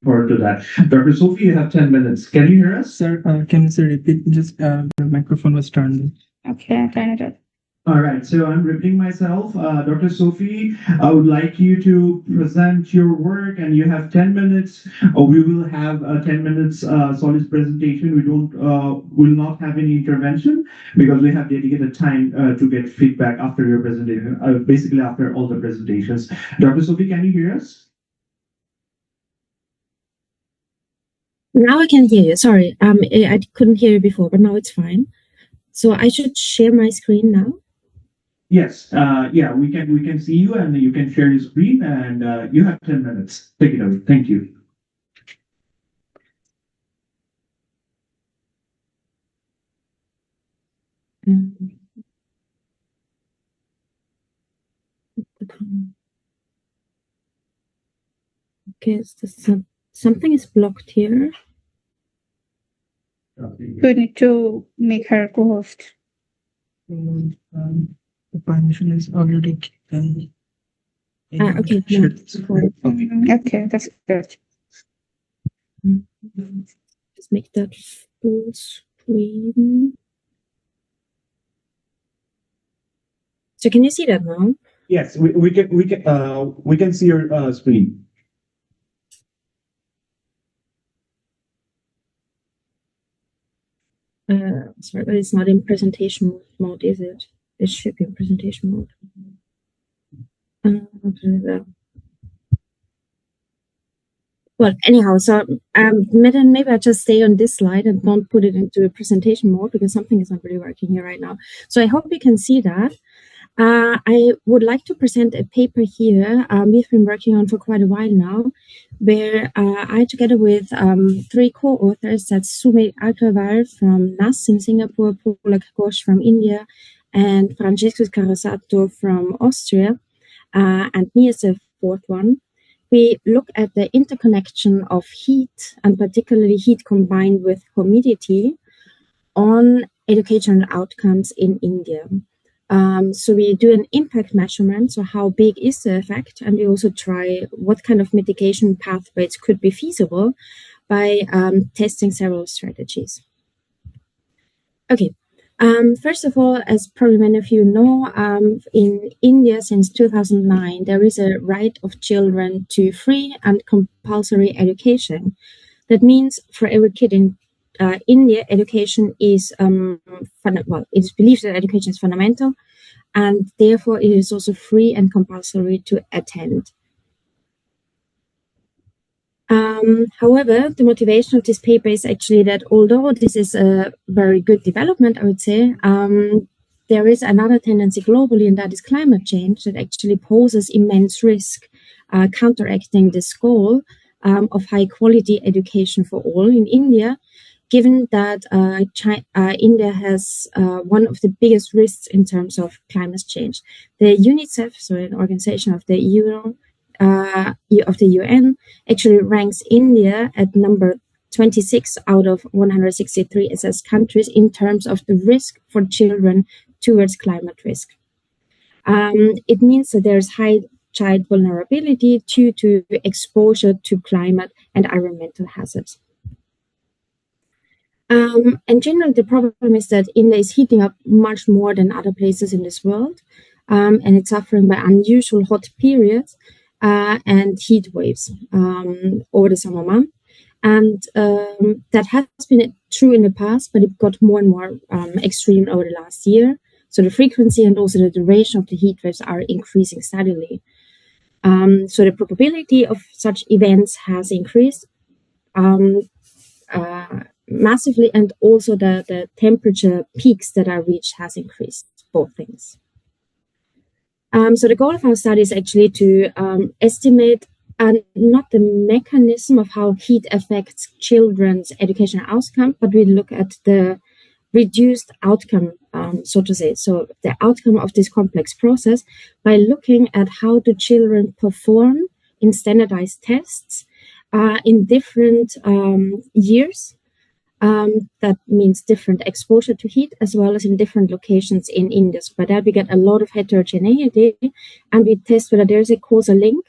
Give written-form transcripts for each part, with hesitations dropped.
forward to that. Dr. Sophie, you have 10 minutes. Can you hear us? Sir, can you repeat? Just the microphone was turned. Okay, turn it up. All right, so I'm repeating myself. Dr. Sophie, I would like you to present your work, and you have 10 minutes. We will have a 10 minutes solid presentation. We don't will not have any intervention because we have dedicated time to get feedback after your presentation, basically after all the presentations. Dr. Sophie, can you hear us? Now I can hear you. Sorry, I couldn't hear you before, but now it's fine. So I should share my screen now. Yes, yeah, we can see you, and you can share your screen, and you have 10 minutes. Take it away. Thank you. Okay, so something is blocked here. We need to make her co-host. The permission is already given. Okay. Okay, that's good. Just make that full screen. So can you see that now? Yes, we can see your screen. Sorry, but it's not in presentation mode, is it? It should be in presentation mode. Well, anyhow, so maybe I just stay on this slide and don't put it into a presentation mode because something is not really working here right now. So I hope you can see that. I would like to present a paper here we've been working on for quite a while now, where I, together with 3 co-authors, that's Sumit Agrawal from NAS in Singapore, Paula Ghosh from India, and Francesco Carasato from Austria, and me as a 4th one. We look at the interconnection of heat, and particularly heat combined with humidity, on educational outcomes in India. So we do an impact measurement, so how big is the effect, and we also try what kind of mitigation pathways could be feasible by testing several strategies. Okay, first of all, as probably many of you know, in India since 2009, there is a right of children to free and compulsory education. That means for every kid in India, education is, well, it is believed that education is fundamental, and therefore it is also free and compulsory to attend. However, the motivation of this paper is actually that although this is a very good development, I would say, there is another tendency globally, and that is climate change, that actually poses immense risk, counteracting this goal of high quality education for all in India, given that India has one of the biggest risks in terms of climate change. The UNICEF, so an organization of the UN, actually ranks India at number 26 out of 163 assessed countries in terms of the risk for children towards climate risk. It means that there's high child vulnerability due to exposure to climate and environmental hazards. In general, the problem is that India is heating up much more than other places in this world, and it's suffering by unusual hot periods and heat waves over the summer month. And that has been true in the past, but it got more and more extreme over the last year. So the frequency and also the duration of the heat waves are increasing steadily. So the probability of such events has increased massively, and also the temperature peaks that are reached has increased, both things. So the goal of our study is actually to estimate not the mechanism of how heat affects children's educational outcome, but we look at the reduced outcome, so to say, so the outcome of this complex process by looking at how do children perform in standardized tests in different years. That means different exposure to heat as well as in different locations in India. So by that we get a lot of heterogeneity, and we test whether there is a causal link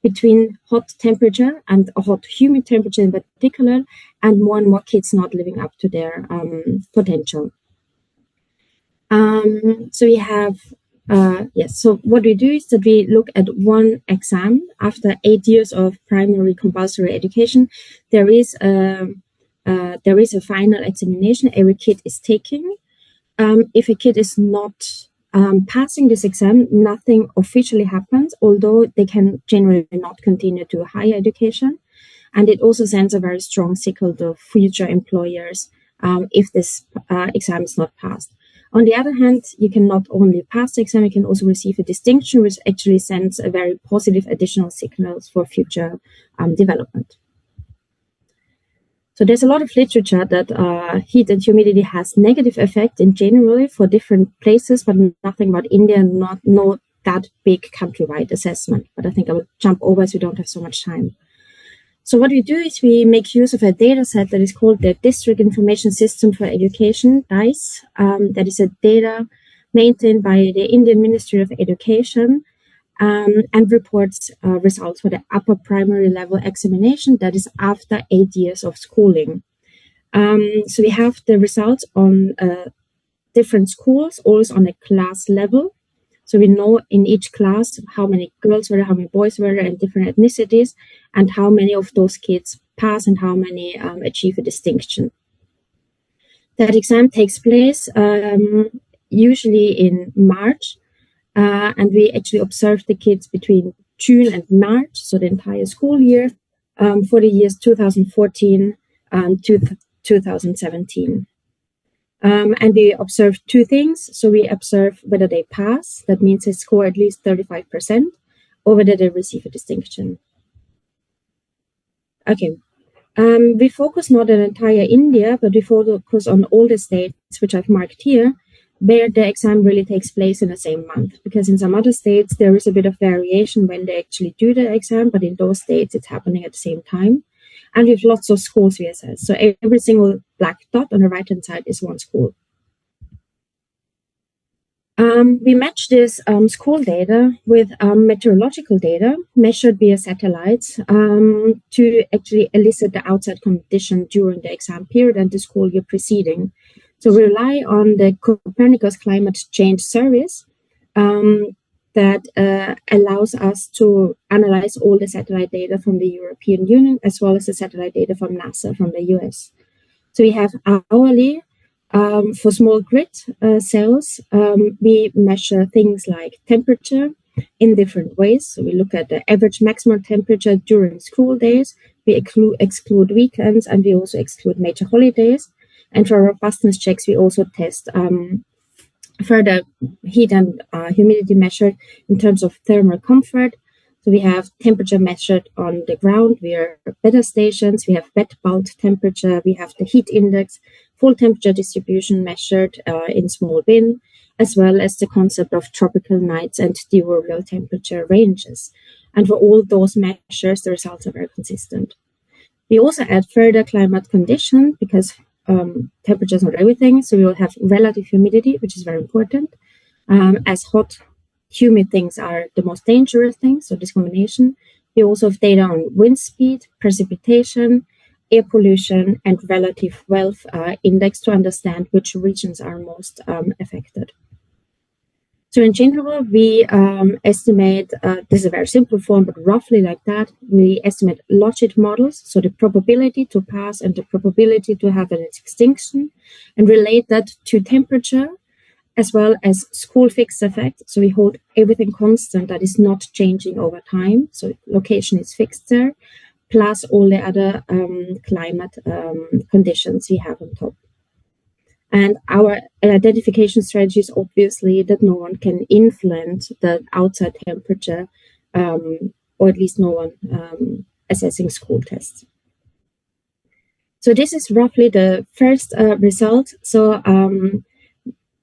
between hot temperature and a hot humid temperature in particular, and more kids not living up to their potential. So we have, yes, so what we do is that we look at one exam. After 8 years of primary compulsory education, there is a final examination every kid is taking. If a kid is not passing this exam, nothing officially happens, although they can generally not continue to higher education. And it also sends a very strong signal to future employers if this exam is not passed. On the other hand, you can not only pass the exam, you can also receive a distinction, which actually sends a very positive additional signals for future development. So there's a lot of literature that heat and humidity has negative effect in general for different places, but nothing about India, not that big countrywide assessment. But I think I will jump over as we don't have so much time. So what we do is we make use of a data set that is called the District Information System for Education, DICE. That is a data maintained by the Indian Ministry of Education and reports results for the upper primary level examination, that is after 8 years of schooling. So we have the results on different schools, always on a class level. So we know in each class how many girls were there, how many boys were there, and different ethnicities, and how many of those kids pass and how many achieve a distinction. That exam takes place usually in March, and we actually observe the kids between June and March, so the entire school year, for the years 2014 to 2017. And we observe two things. So we observe whether they pass, that means they score at least 35%, or whether they receive a distinction. Okay. We focus not on entire India, but we focus on all the states, which I've marked here, where the exam really takes place in the same month. Because in some other states, there is a bit of variation when they actually do the exam, but in those states, it's happening at the same time. And we have lots of schools we assess. So every single black dot on the right-hand side is one school. We match this school data with meteorological data measured via satellites to actually elicit the outside condition during the exam period and the school year preceding. So we rely on the Copernicus Climate Change Service that allows us to analyze all the satellite data from the European Union as well as the satellite data from NASA from the US. So we have hourly. For small grid cells, we measure things like temperature in different ways. So we look at the average maximum temperature during school days. We exclude weekends, and we also exclude major holidays. And for robustness checks, we also test further heat and humidity measured in terms of thermal comfort. So we have temperature measured on the ground. We are weather stations. We have wet bulb temperature. We have the heat index, full temperature distribution measured in small bin, as well as the concept of tropical nights and the auroral temperature ranges. And for all those measures, the results are very consistent. We also add further climate condition because temperature is not everything. So we will have relative humidity, which is very important, as hot, humid things are the most dangerous things, so this combination. We also have data on wind speed, precipitation, air pollution, and relative wealth index to understand which regions are most affected. So in general, we estimate, this is a very simple form, but roughly like that, we estimate logit models, so the probability to pass and the probability to have an extinction, and relate that to temperature, as well as school fixed effect. So we hold everything constant that is not changing over time. So location is fixed there, plus all the other climate conditions we have on top. And our identification strategy is obviously that no one can influence the outside temperature, or at least no one assessing school tests. So this is roughly the first result. So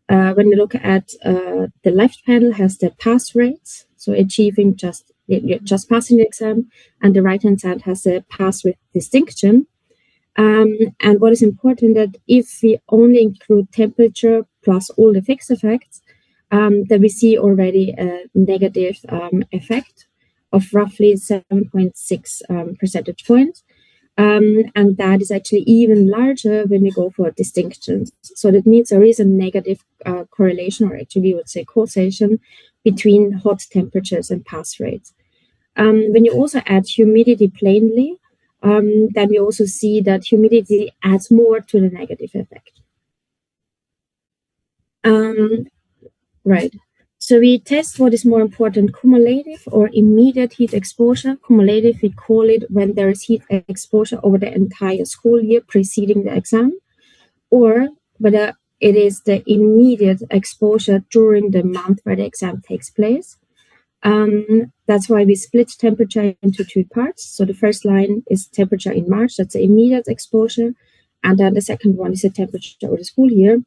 when you look at the left panel has the pass rates, so achieving just passing the exam, and the right-hand side has the pass with distinction. And what is important that if we only include temperature plus all the fixed effects, that we see already a negative effect of roughly 7.6 percentage points. And that is actually even larger when you go for distinctions. So that means there is a negative correlation, or actually we would say causation, between hot temperatures and pass rates. When you also add humidity plainly, then we also see that humidity adds more to the negative effect. Right. So we test what is more important, cumulative or immediate heat exposure. Cumulative, we call it when there is heat exposure over the entire school year preceding the exam, or whether it is the immediate exposure during the month where the exam takes place. That's why we split temperature into two parts. So the first line is temperature in March, that's the immediate exposure. And then the second one is the temperature over the school year.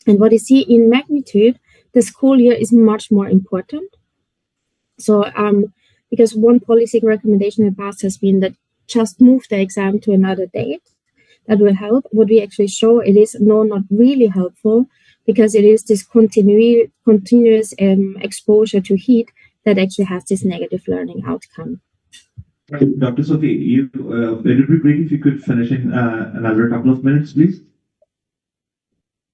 And what you see in magnitude, the school year is much more important. So, because one policy recommendation in the past has been that just move the exam to another date. That will help. What we actually show, it is not really helpful, because it is this continuous exposure to heat that actually has this negative learning outcome. Dr. Sophie, it would be great if you could finish in another couple of minutes, please.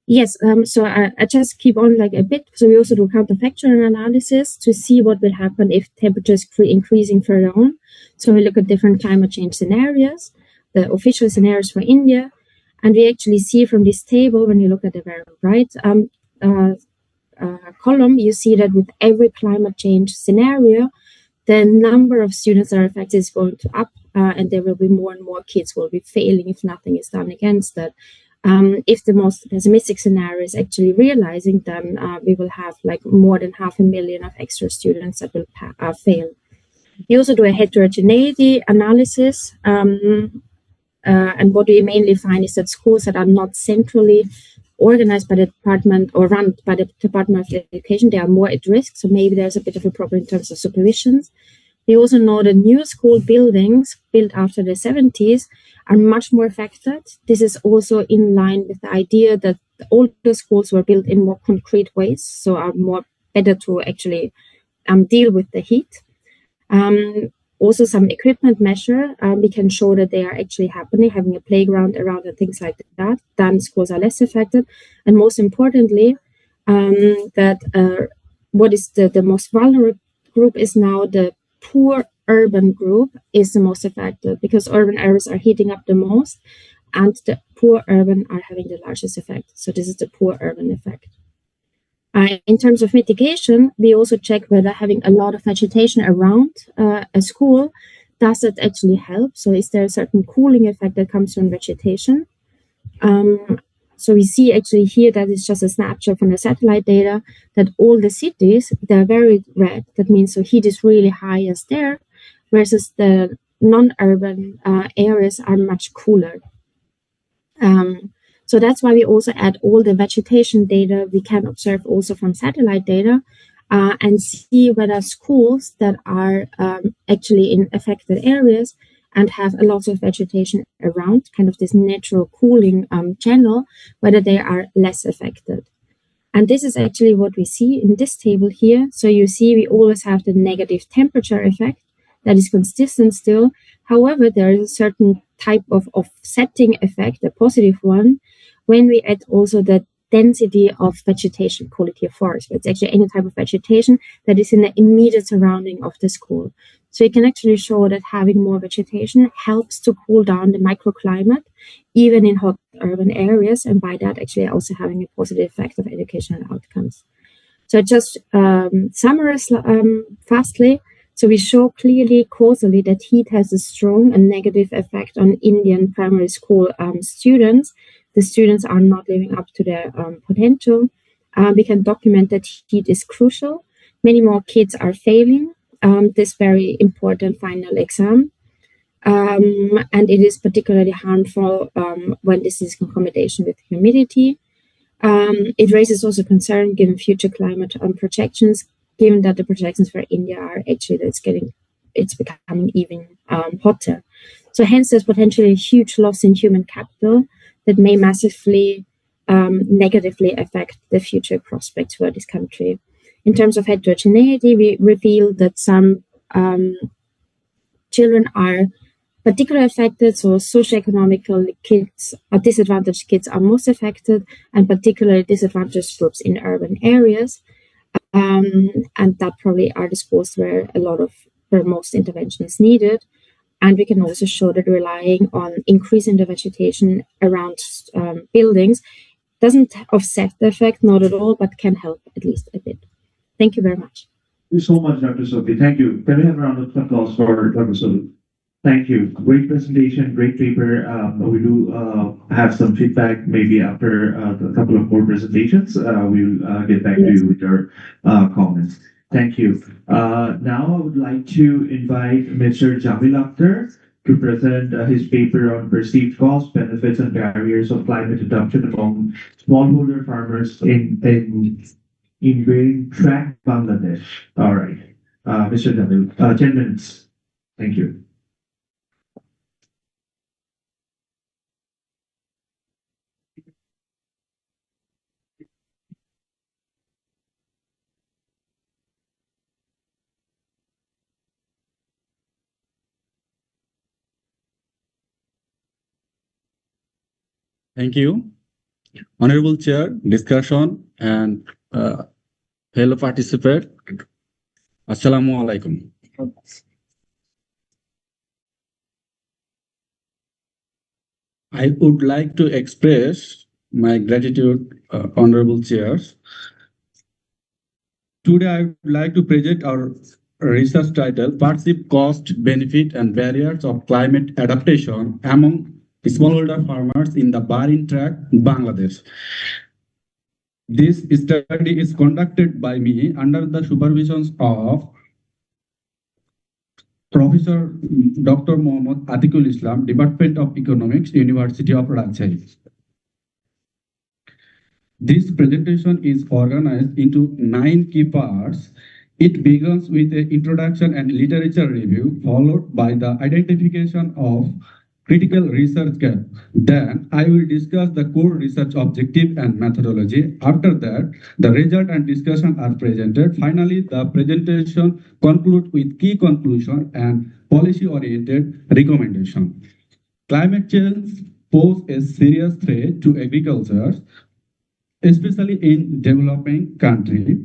Yes, so I just keep on like a bit. So we also do counterfactual analysis to see what will happen if temperatures increasing further on. So we look at different climate change scenarios, the official scenarios for India, and we actually see from this table, when you look at the very right column, you see that with every climate change scenario, the number of students that are affected is going to up, and there will be more and more kids will be failing if nothing is done against that. If the most pessimistic scenario is actually realizing, then we will have like more than 500,000 of extra students that will fail. We also do a heterogeneity analysis, and what we mainly find is that schools that are not centrally organized by the department or run by the Department of Education, they are more at risk. So maybe there's a bit of a problem in terms of supervisions. We also know that new school buildings built after the 70s are much more affected. This is also in line with the idea that the older schools were built in more concrete ways, so are more better to actually deal with the heat. Also some equipment measure, we can show that they are actually happening, having a playground around and things like that, then schools are less affected. And most importantly, that what is the most vulnerable group is now the poor urban group is the most affected, because urban areas are heating up the most and the poor urban are having the largest effect. So this is the poor urban effect. In terms of mitigation, we also check whether having a lot of vegetation around a school, does it actually help? So is there a certain cooling effect that comes from vegetation? So we see actually here that it's just a snapshot from the satellite data that all the cities, they're very red. That means so heat is really highest there, versus the non-urban areas are much cooler. So that's why we also add all the vegetation data we can observe also from satellite data, and see whether schools that are actually in affected areas and have a lot of vegetation around, kind of this natural cooling channel, whether they are less affected. And this is actually what we see in this table here. So you see we always have the negative temperature effect that is consistent still. However, there is a certain type of offsetting effect, a positive one, when we add also the density of vegetation, quality of forest. It's actually any type of vegetation that is in the immediate surrounding of the school. So you can actually show that having more vegetation helps to cool down the microclimate, even in hot urban areas, and by that actually also having a positive effect of educational outcomes. So just summarize fastly. So we show clearly causally that heat has a strong and negative effect on Indian primary school students. The students are not living up to their potential. We can document that heat is crucial. Many more kids are failing this very important final exam. And it is particularly harmful when this is in combination with humidity. It raises also concern given future climate projections, given that the projections for India are actually that it's becoming even hotter. So hence there's potentially a huge loss in human capital that may massively negatively affect the future prospects for this country. In terms of heterogeneity, we reveal that some children are particularly affected. So socioeconomical kids or disadvantaged kids are most affected, and particularly disadvantaged groups in urban areas. And that probably are disposed where most intervention is needed. And we can also show that relying on increasing the vegetation around buildings doesn't offset the effect, not at all, but can help at least a bit. Thank you very much. Thank you so much, Dr. Sophie. Thank you. Can we have a round of applause for Dr. Sophie? Thank you. Great presentation, great paper. We do have some feedback maybe after a couple of more presentations. We'll get back to you with your comments. Thank you. Now I would like to invite Mr. Jamil Akhtar to present his paper on perceived costs, benefits, and barriers of climate adoption among smallholder farmers in grain tract Bangladesh. All right. Mr. Jamil, 10 minutes. Thank you. Thank you. Honorable Chair, discussion, and fellow participant. Assalamu alaikum. I would like to express my gratitude, Honorable Chairs. Today, I would like to present our research title, Perceived Cost, Benefit, and Barriers of Climate Adaptation Among Smallholder Farmers in the Barin Tract, Bangladesh. This study is conducted by me under the supervision of Professor Dr. Mohammad Atikul Islam, Department of Economics, University of Rajshahi. This presentation is organized into 9 key parts. It begins with an introduction and literature review, followed by the identification of critical research gap. Then I will discuss the core research objective and methodology. After that, the result and discussion are presented. Finally, the presentation concludes with key conclusion and policy-oriented recommendation. Climate change poses a serious threat to agriculture, especially in developing countries.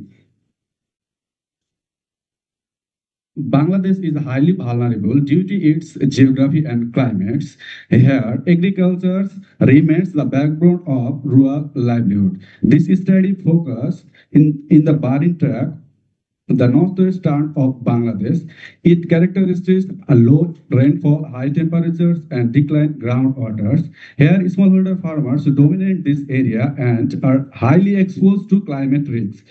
Bangladesh is highly vulnerable due to its geography and climates. Here, agriculture remains the backbone of rural livelihood. This study focused in the Barin Tract, the northwestern of Bangladesh. It characterizes a low rainfall, high temperatures, and declined groundwaters. Here, smallholder farmers dominate this area and are highly exposed to climate risks,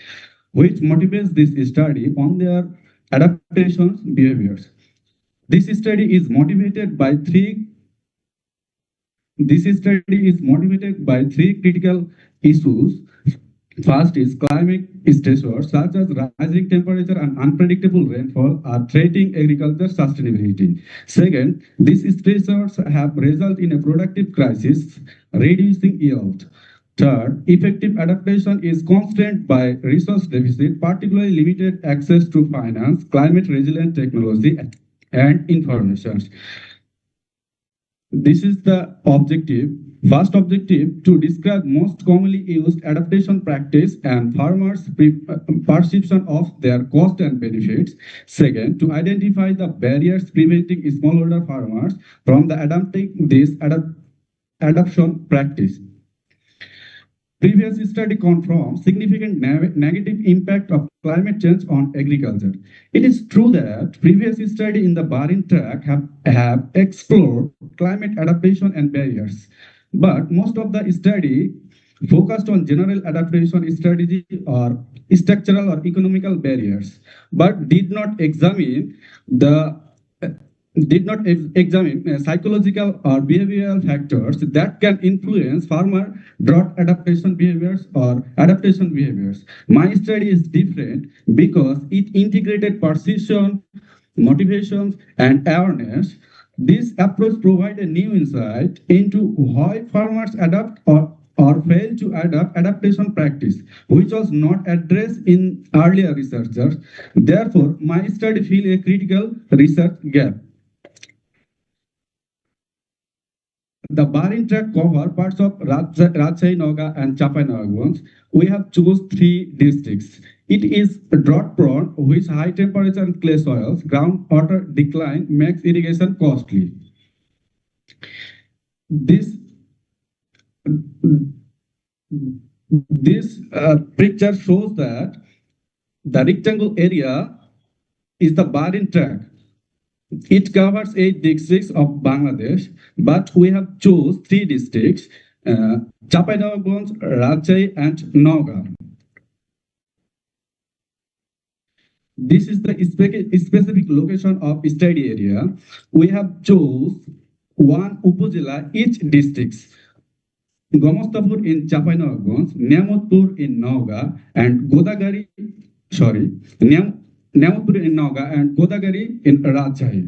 which motivates this study on their adaptation behaviors. This study is motivated by three critical issues. First is climate stressors such as rising temperature and unpredictable rainfall are threatening agriculture sustainability. Second, these stressors have resulted in a productive crisis, reducing yield. Third, effective adaptation is constrained by resource deficit, particularly limited access to finance, climate resilient technology, and information. This is the objective. First objective, to describe most commonly used adaptation practice and farmers' perception of their cost and benefits. Second, to identify the barriers preventing smallholder farmers from adopting this adoption practice. Previous study confirms significant negative impact of climate change on agriculture. It is true that previous study in the Barin Tract have explored climate adaptation and barriers, but most of the study focused on general adaptation strategy or structural or economical barriers, but did not examine psychological or behavioral factors that can influence farmer drought adaptation behaviors or adaptation behaviors. My study is different because it integrated perception, motivations, and awareness. This approach provides a new insight into why farmers adapt or or failed to adopt adaptation practice, which was not addressed in earlier researchers. Therefore, my study fill a critical research gap. The Barin track cover parts of Rajshahi Naga and Chapai Naga. We have chosen 3 districts. It is drought prone, which high temperature and clay soils, groundwater decline makes irrigation costly. This picture shows that the rectangle area is the Barin track. It covers 8 districts of Bangladesh, but we have chose 3 districts, Chapai-Nawabganj, Rajshahi, and Naga. This is the specific location of study area. We have chose 1 upazila each districts. Gomostapur in Chapai-Nawabganj, Niamatpur in Naga, and Godagari in Naga and Godagari in Rajshahi.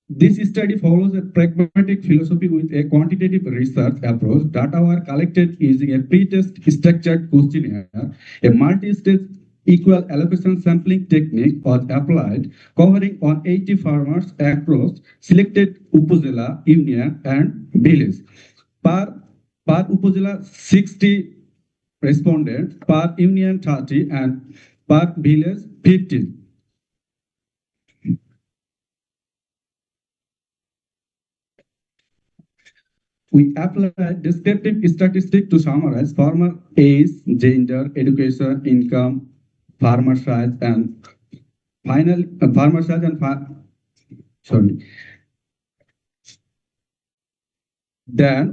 This study follows a pragmatic philosophy with a quantitative research approach. Data were collected using a pre-test structured questionnaire. A multi-stage equal allocation sampling technique was applied, covering 180 farmers across selected upazila, union, and village. Per upazila, 60 respondents, per union 30, and per village 15. We apply descriptive statistics to summarize farmer age, gender, education, income, farmer size, and farmer size and Then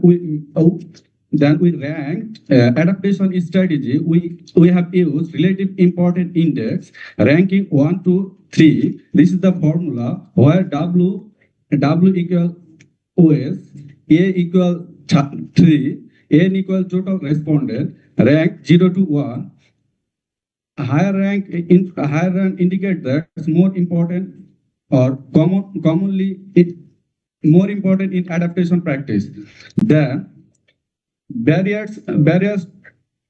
we ranked adaptation strategy. We have used relative important index ranking 1 to 3. This is the formula where W equal OS, A equal 3, N equal total respondent, rank 0 to 1. Higher rank indicate that it's more important or commonly more important in adaptation practice. Then barriers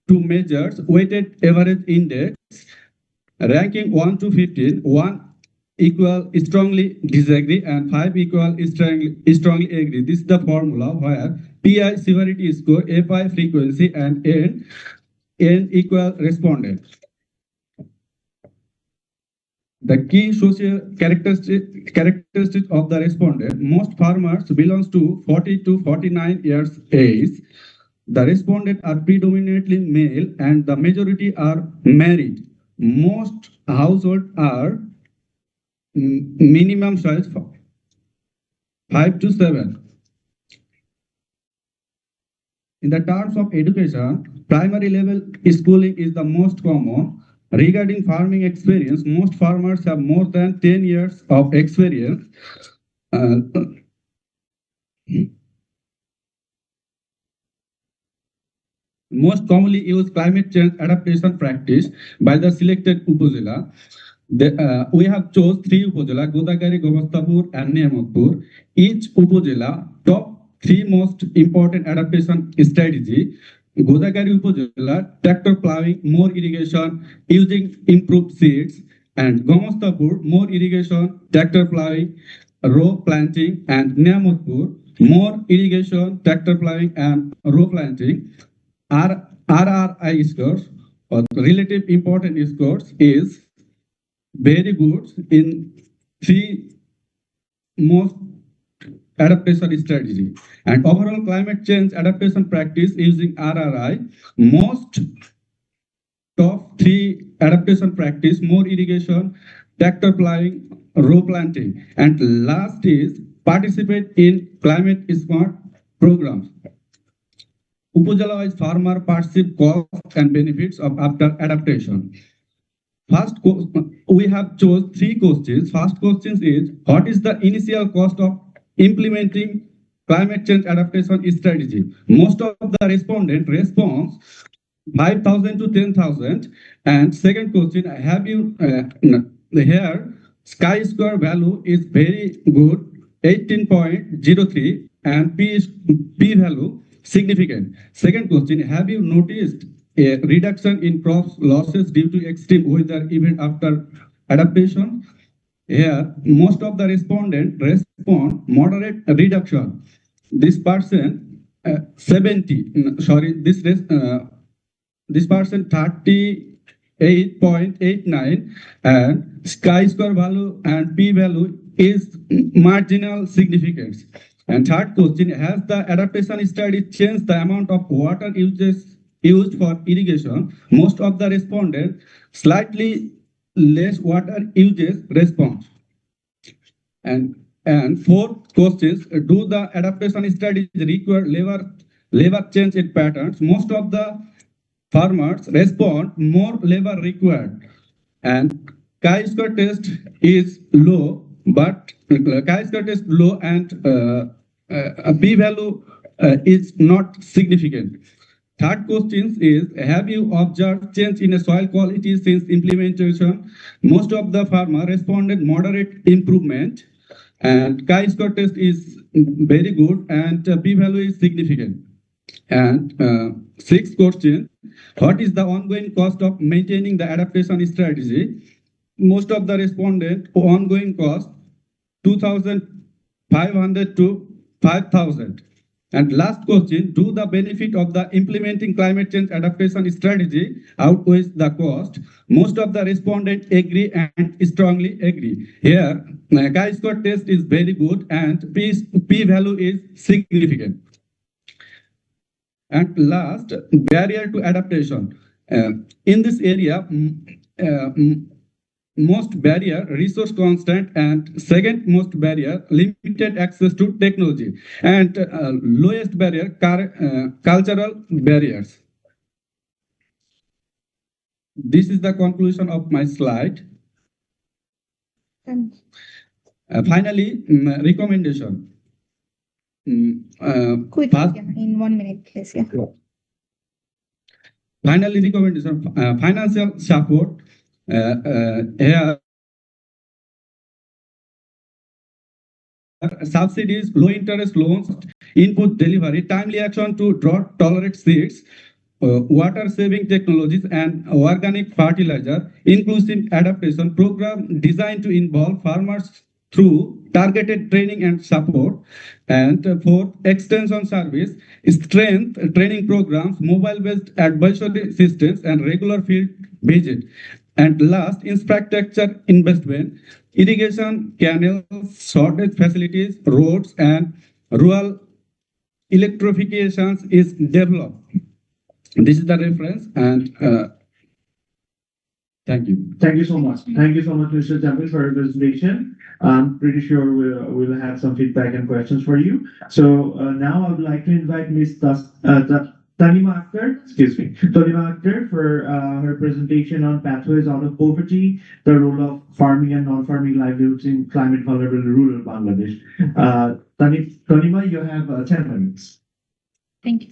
to measures weighted average index ranking 1 to 15. 1 equal strongly disagree and 5 equal strongly agree. This is the formula where PI severity score, FI frequency, and N equal respondent. The key social characteristics of the respondent: most farmers belongs to 40 to 49 years age. The respondents are predominantly male and the majority are married. Most households are minimum size 5 to 7. In the terms of education, primary level schooling is the most common. Regarding farming experience, most farmers have more than 10 years of experience. Most commonly used climate change adaptation practice by the selected upazila. We have chose 3 upazila: Godagari, Gomostapur, and Niamatpur. Each upazila top 3 most important adaptation strategy. Godagari upazila, tractor plowing, more irrigation, using improved seeds, and Gomostapur, more irrigation, tractor plowing, row planting, and Niamatpur, more irrigation, tractor plowing, and row planting. RRI scores, or relative important scores, is very good in 3 most adaptation strategy. And overall climate change adaptation practice using RRI, most top 3 adaptation practice: more irrigation, tractor plowing, row planting. And last is participate in climate smart programs. Upazila-wise farmer perceive costs and benefits of after adaptation. First, we have chose 3 questions. First question is, what is the initial cost of implementing climate change adaptation strategy? Most of the respondent response 5,000 to 10,000. And second question, have you here chi-square value is very good, 18.03, and p value significant. Second question, have you noticed a reduction in crop losses due to extreme weather event after adaptation? Here, most of the respondents respond moderate reduction. This person 70, sorry, this person 38.89, and chi-square value and p value is marginal significance. And third question, has the adaptation study changed the amount of water used for irrigation? Most of the respondents slightly less water uses response. And fourth questions, do the adaptation studies require labor change in patterns? Most of the farmers respond more labor required. And chi-square test is low, but chi-square test low, and p-value is not significant. Third question is, have you observed change in soil quality since implementation? Most of the farmer responded moderate improvement, and chi-square test is very good, and p-value is significant. And sixth question, what is the ongoing cost of maintaining the adaptation strategy? Most of the respondent ongoing cost 2,500 to 5,000. And last question, do the benefit of the implementing climate change adaptation strategy outweighs the cost? Most of the respondents agree and strongly agree. Here, chi-square test is very good, and p-value is significant. And last, barrier to adaptation. In this area, most barrier resource constant, and second most barrier limited access to technology, and lowest barrier cultural barriers. This is the conclusion of my slide. Finally, recommendation. Quick, in 1 minute, please. Yeah. Finally, recommendation, financial support. Here, subsidies, low interest loans, input delivery, timely action to drought tolerant seeds, water saving technologies, and organic fertilizer, inclusive adaptation program designed to involve farmers through targeted training and support. And fourth, extension service, strength training programs, mobile-based advisory assistance, and regular field visit. And last, infrastructure investment, irrigation, canals, shortage facilities, roads, and rural electrifications is developed. This is the reference, and thank you. Thank you so much. Thank you so much, Mr. Temple, for your presentation. I'm pretty sure we'll have some feedback and questions for you. So now I would like to invite Ms. Tanima Akhtar for her presentation on pathways out of poverty, the role of farming and non-farming livelihoods in climate vulnerable rural Bangladesh. Tanima, you have 10 minutes. Thank you.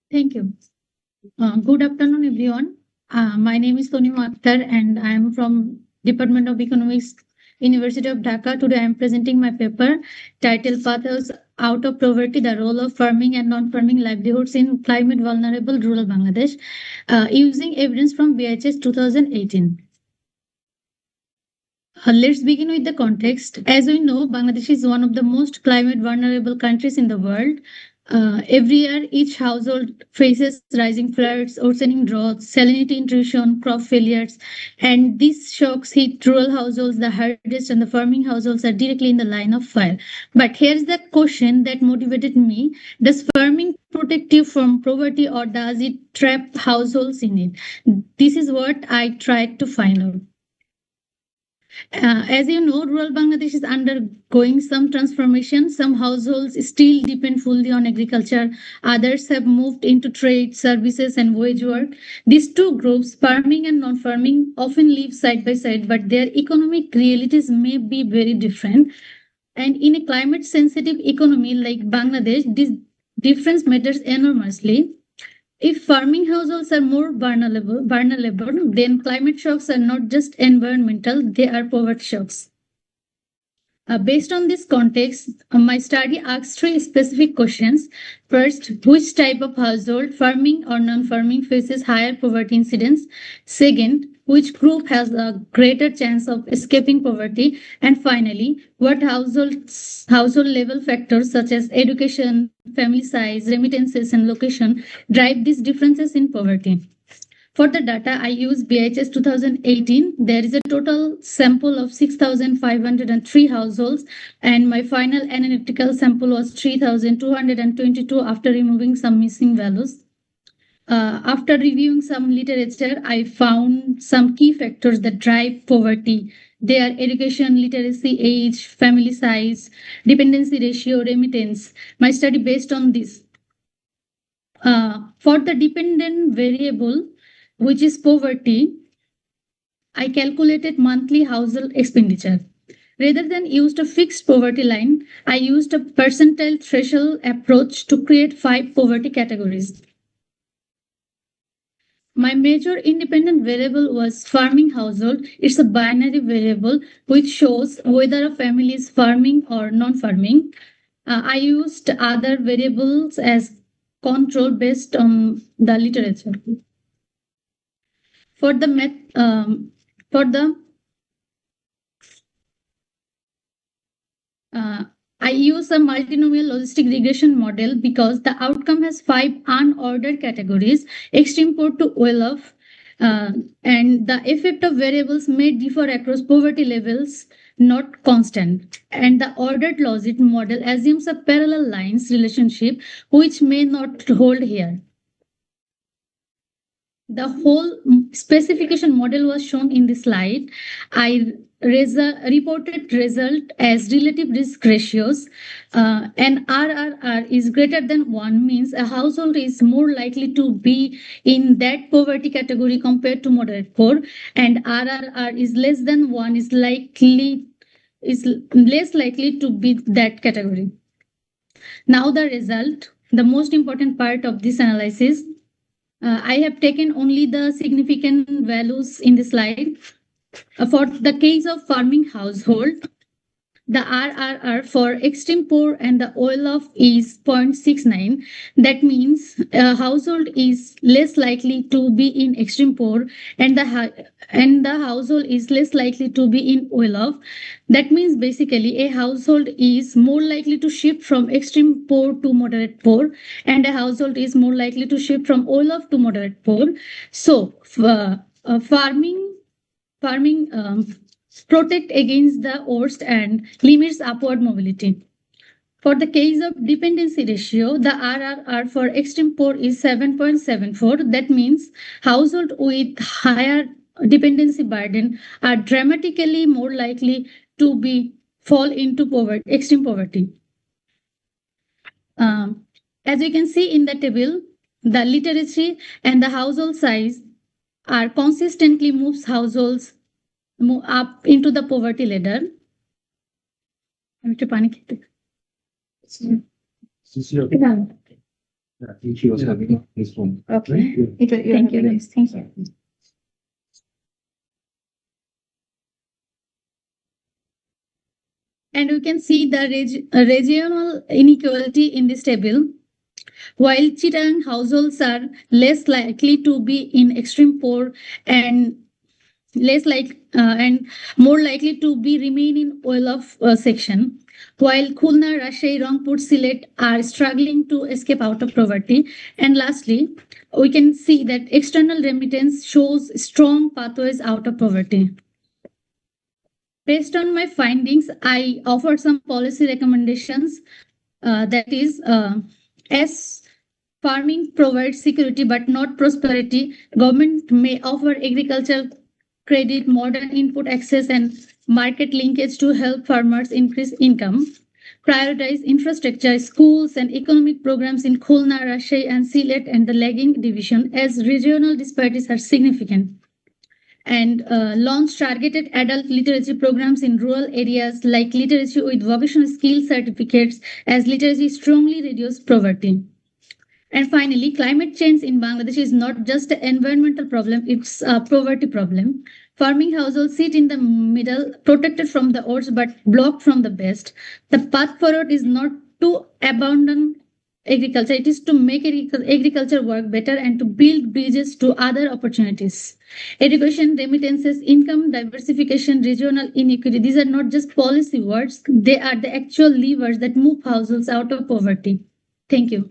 Thank you. Good afternoon, everyone. My name is Tanima Akhtar, and I am from Department of Economics, University of Dhaka. Today, I am presenting my paper titled "Pathways Out of Poverty: The Role of Farming and Non-Farming Livelihoods in Climate Vulnerable Rural Bangladesh," using evidence from BHS 2018. Let's begin with the context. As we know, Bangladesh is one of the most climate vulnerable countries in the world. Every year, each household faces rising floods, worsening droughts, salinity intrusion, crop failures, and these shocks hit rural households the hardest, and the farming households are directly in the line of fire. But here's the question that motivated me: does farming protect you from poverty, or does it trap households in it? This is what I tried to find out. As you know, rural Bangladesh is undergoing some transformation. Some households still depend fully on agriculture. Others have moved into trade, services, and wage work. These two groups, farming and non-farming, often live side by side, but their economic realities may be very different. And in a climate sensitive economy like Bangladesh, this difference matters enormously. If farming households are more vulnerable, then climate shocks are not just environmental, they are poverty shocks. Based on this context, my study asks three specific questions. First, which type of household, farming or non-farming, faces higher poverty incidence? Second, which group has a greater chance of escaping poverty? And finally, what household level factors such as education, family size, remittances, and location drive these differences in poverty? For the data, I use BHS 2018. There is a total sample of 6,503 households, and my final analytical sample was 3,222 after removing some missing values. After reviewing some literature, I found some key factors that drive poverty. They are education, literacy, age, family size, dependency ratio, remittance. My study based on this. For the dependent variable, which is poverty, I calculated monthly household expenditure. Rather than used a fixed poverty line, I used a percentile threshold approach to create 5 poverty categories. My major independent variable was farming household. It's a binary variable which shows whether a family is farming or non-farming. I used other variables as control based on the literature. For the I use a multinomial logistic regression model because the outcome has 5 unordered categories: extreme poor to well off, and the effect of variables may differ across poverty levels, not constant. And the ordered logic model assumes a parallel lines relationship which may not hold here. The whole specification model was shown in the slide. I reported result as relative risk ratios. An RRR is greater than 1 means a household is more likely to be in that poverty category compared to moderate poor, and RRR is less than 1 is less likely to be that category. Now the result, the most important part of this analysis. I have taken only the significant values in the slide. For the case of farming household, the RRR for extreme poor and the oil off is 0.69. That means a household is less likely to be in extreme poor, and the household is less likely to be in oil off. That means basically a household is more likely to shift from extreme poor to moderate poor, and a household is more likely to shift from oil off to moderate poor. So farming protect against the worst and limits upward mobility. For the case of dependency ratio, the RRR for extreme poor is 7.74. That means households with higher dependency burden are dramatically more likely to fall into extreme poverty. As we can see in the table, the literacy and the household size are consistently moves households move up into the poverty ladder. I think she was having this one. Okay. Thank you, guys. Thank you. And we can see the regional inequality in this table. While Chittagong households are less likely to be in extreme poor and more likely to be remain in oil off section, while Khulna, Rajshahi, Rangpur, Sylhet are struggling to escape out of poverty. And lastly, we can see that external remittance shows strong pathways out of poverty. Based on my findings, I offer some policy recommendations. That is, as farming provides security but not prosperity, government may offer agricultural credit, modern input access, and market linkage to help farmers increase income. Prioritize infrastructure, schools, and economic programs in Khulna, Rajshahi, and Sylhet and the lagging division as regional disparities are significant. and launch targeted adult literacy programs in rural areas like literacy with vocational skill certificates, as literacy strongly reduces poverty. And finally, climate change in Bangladesh is not just an environmental problem, it's a poverty problem. Farming households sit in the middle, protected from the worst but blocked from the best. The path forward is not to abandon agriculture, it is to make agriculture work better and to build bridges to other opportunities. Education, remittances, income diversification, regional inequity, these are not just policy words, they are the actual levers that move households out of poverty. Thank you.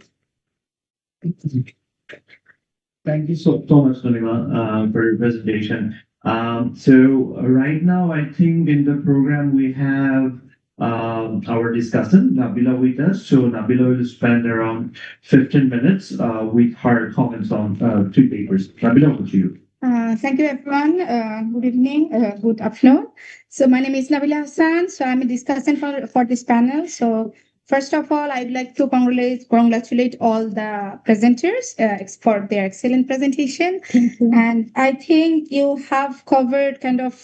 Thank you so much, Nalima, for your presentation. Right now, I think in the program we have our discussant, Nabila, with us. So Nabila will spend around 15 minutes with her comments on two papers. Nabila, over to you. Thank you, everyone. Good evening, good afternoon. So my name is Nabila Hassan. So I'm a discussant for this panel. So first of all, I'd like to congratulate all the presenters for their excellent presentation. Thank you. And I think you have covered kind of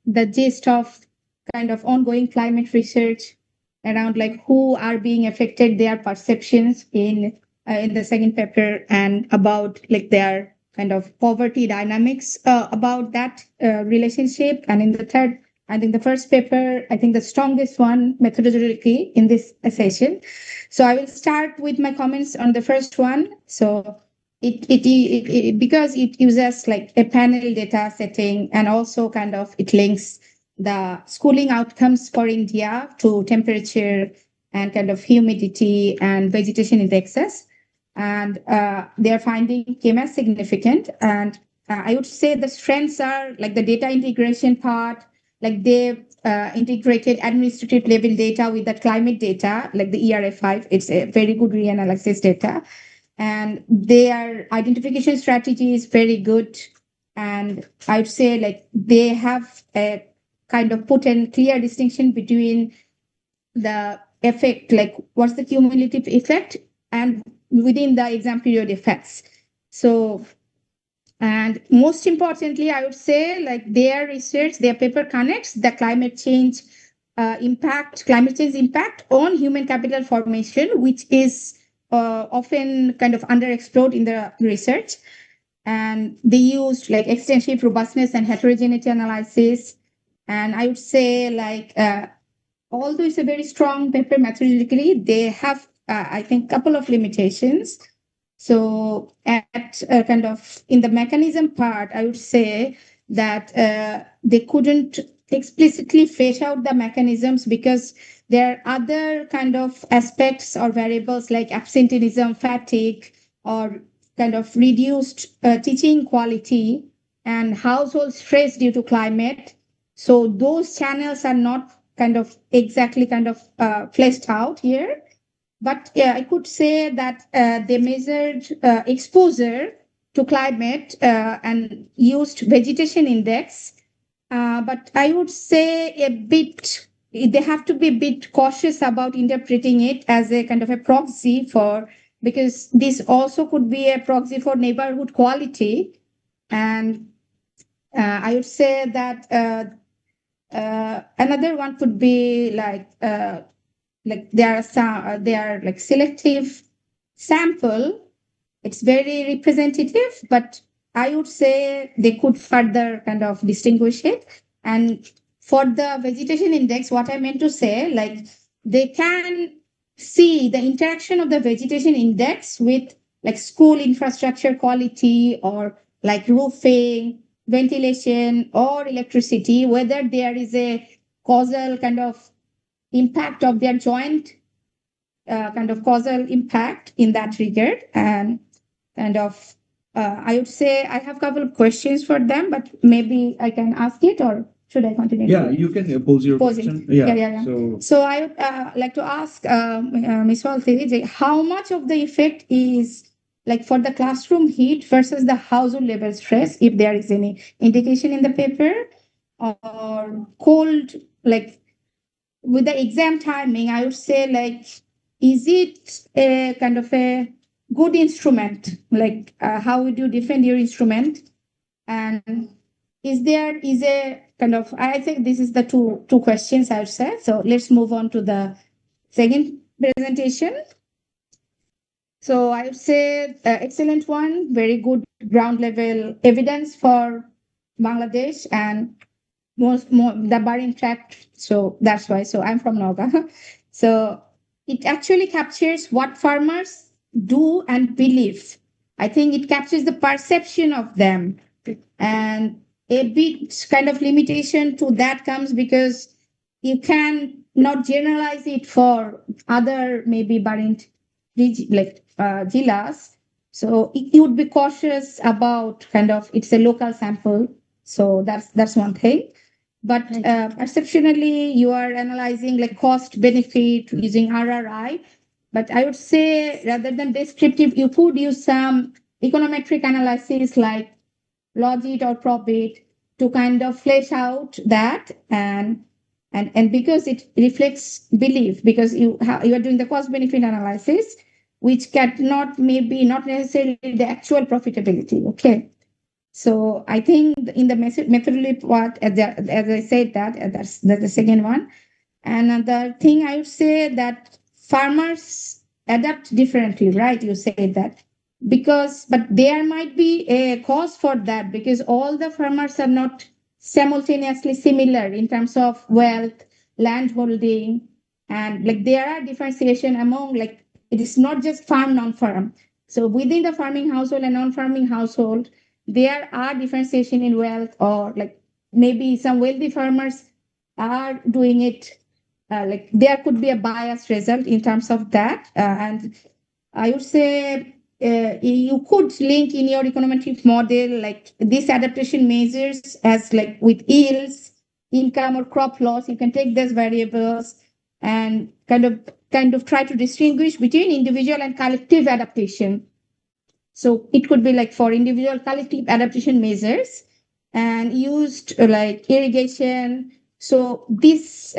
the gist of kind of ongoing climate research around like who are being affected, their perceptions in the second paper, and about like their kind of poverty dynamics about that relationship. And in the third, I think the first paper, I think the strongest one methodologically in this session. So I will start with my comments on the first one. So it because it uses like a panel data setting, and also kind of it links the schooling outcomes for India to temperature and kind of humidity and vegetation indexes. And their finding came as significant. And I would say the strengths are like the data integration part, like they integrated administrative level data with the climate data, like the ERA5. It's a very good reanalysis data. And their identification strategy is very good. And I would say like they have a kind of put a clear distinction between the effect, like what's the cumulative effect, and within the exam period effects. So, and most importantly, I would say like their research, their paper connects the climate change impact on human capital formation, which is often kind of underexplored in the research. And they used like extensive robustness and heterogeneity analysis. And I would say like, although it's a very strong paper methodologically, they have, I think, couple of limitations. So at kind of in the mechanism part, I would say that they couldn't explicitly flesh out the mechanisms because there are other kind of aspects or variables like absenteeism, fatigue, or kind of reduced teaching quality and household stress due to climate. So those channels are not kind of exactly kind of fleshed out here. But I could say that they measured exposure to climate and used vegetation index. But I would say they have to be a bit cautious about interpreting it as a kind of a proxy for, because this also could be a proxy for neighborhood quality. And I would say that another one could be like they are like selective sample. It's very representative, but I would say they could further kind of distinguish it. And for the vegetation index, what I meant to say, like they can see the interaction of the vegetation index with like school infrastructure quality, or like roofing, ventilation, or electricity, whether there is a causal kind of impact of their joint kind of causal impact in that regard. And kind of I would say I have a couple of questions for them, but maybe I can ask it, or should I continue? Yeah, you can pose your Pose it. question. Yeah. So I would like to ask Ms. Walteri, how much of the effect is like for the classroom heat versus the household level stress, if there is any indication in the paper, or cold, like with the exam timing, I would say like, is it a kind of a good instrument? Like how would you defend your instrument? And is a kind of, I think this is the two questions I would say. So let's move on to the second presentation. So I would say excellent one, very good ground level evidence for Bangladesh and the Barin tract. So that's why. So I'm from Noga. So it actually captures what farmers do and believe. I think it captures the perception of them. And a bit kind of limitation to that comes because you can not generalize it for other maybe Barint Jilas. So you would be cautious about kind of it's a local sample. So that's one thing. But perceptionally, you are analyzing like cost benefit using RRI. But I would say rather than descriptive, you could use some econometric analysis like logit or probit to kind of flesh out that and because it reflects belief because you are doing the cost benefit analysis which cannot maybe not necessarily the actual profitability. Okay, so I think in the methodology part as I said that's the second one. And another thing I would say that farmers adapt differently, right? You say that because, but there might be a cause for that because all the farmers are not simultaneously similar in terms of wealth, land holding, and like there are differentiation among like it is not just farm, non-farm. So within the farming household and non-farming household, there are differentiation in wealth or like maybe some wealthy farmers are doing it like there could be a biased result in terms of that. And I would say you could link in your econometric model like this adaptation measures as like with yields, income or crop loss. You can take these variables and kind of try to distinguish between individual and collective adaptation. So it could be like for individual collective adaptation measures and used like irrigation. So these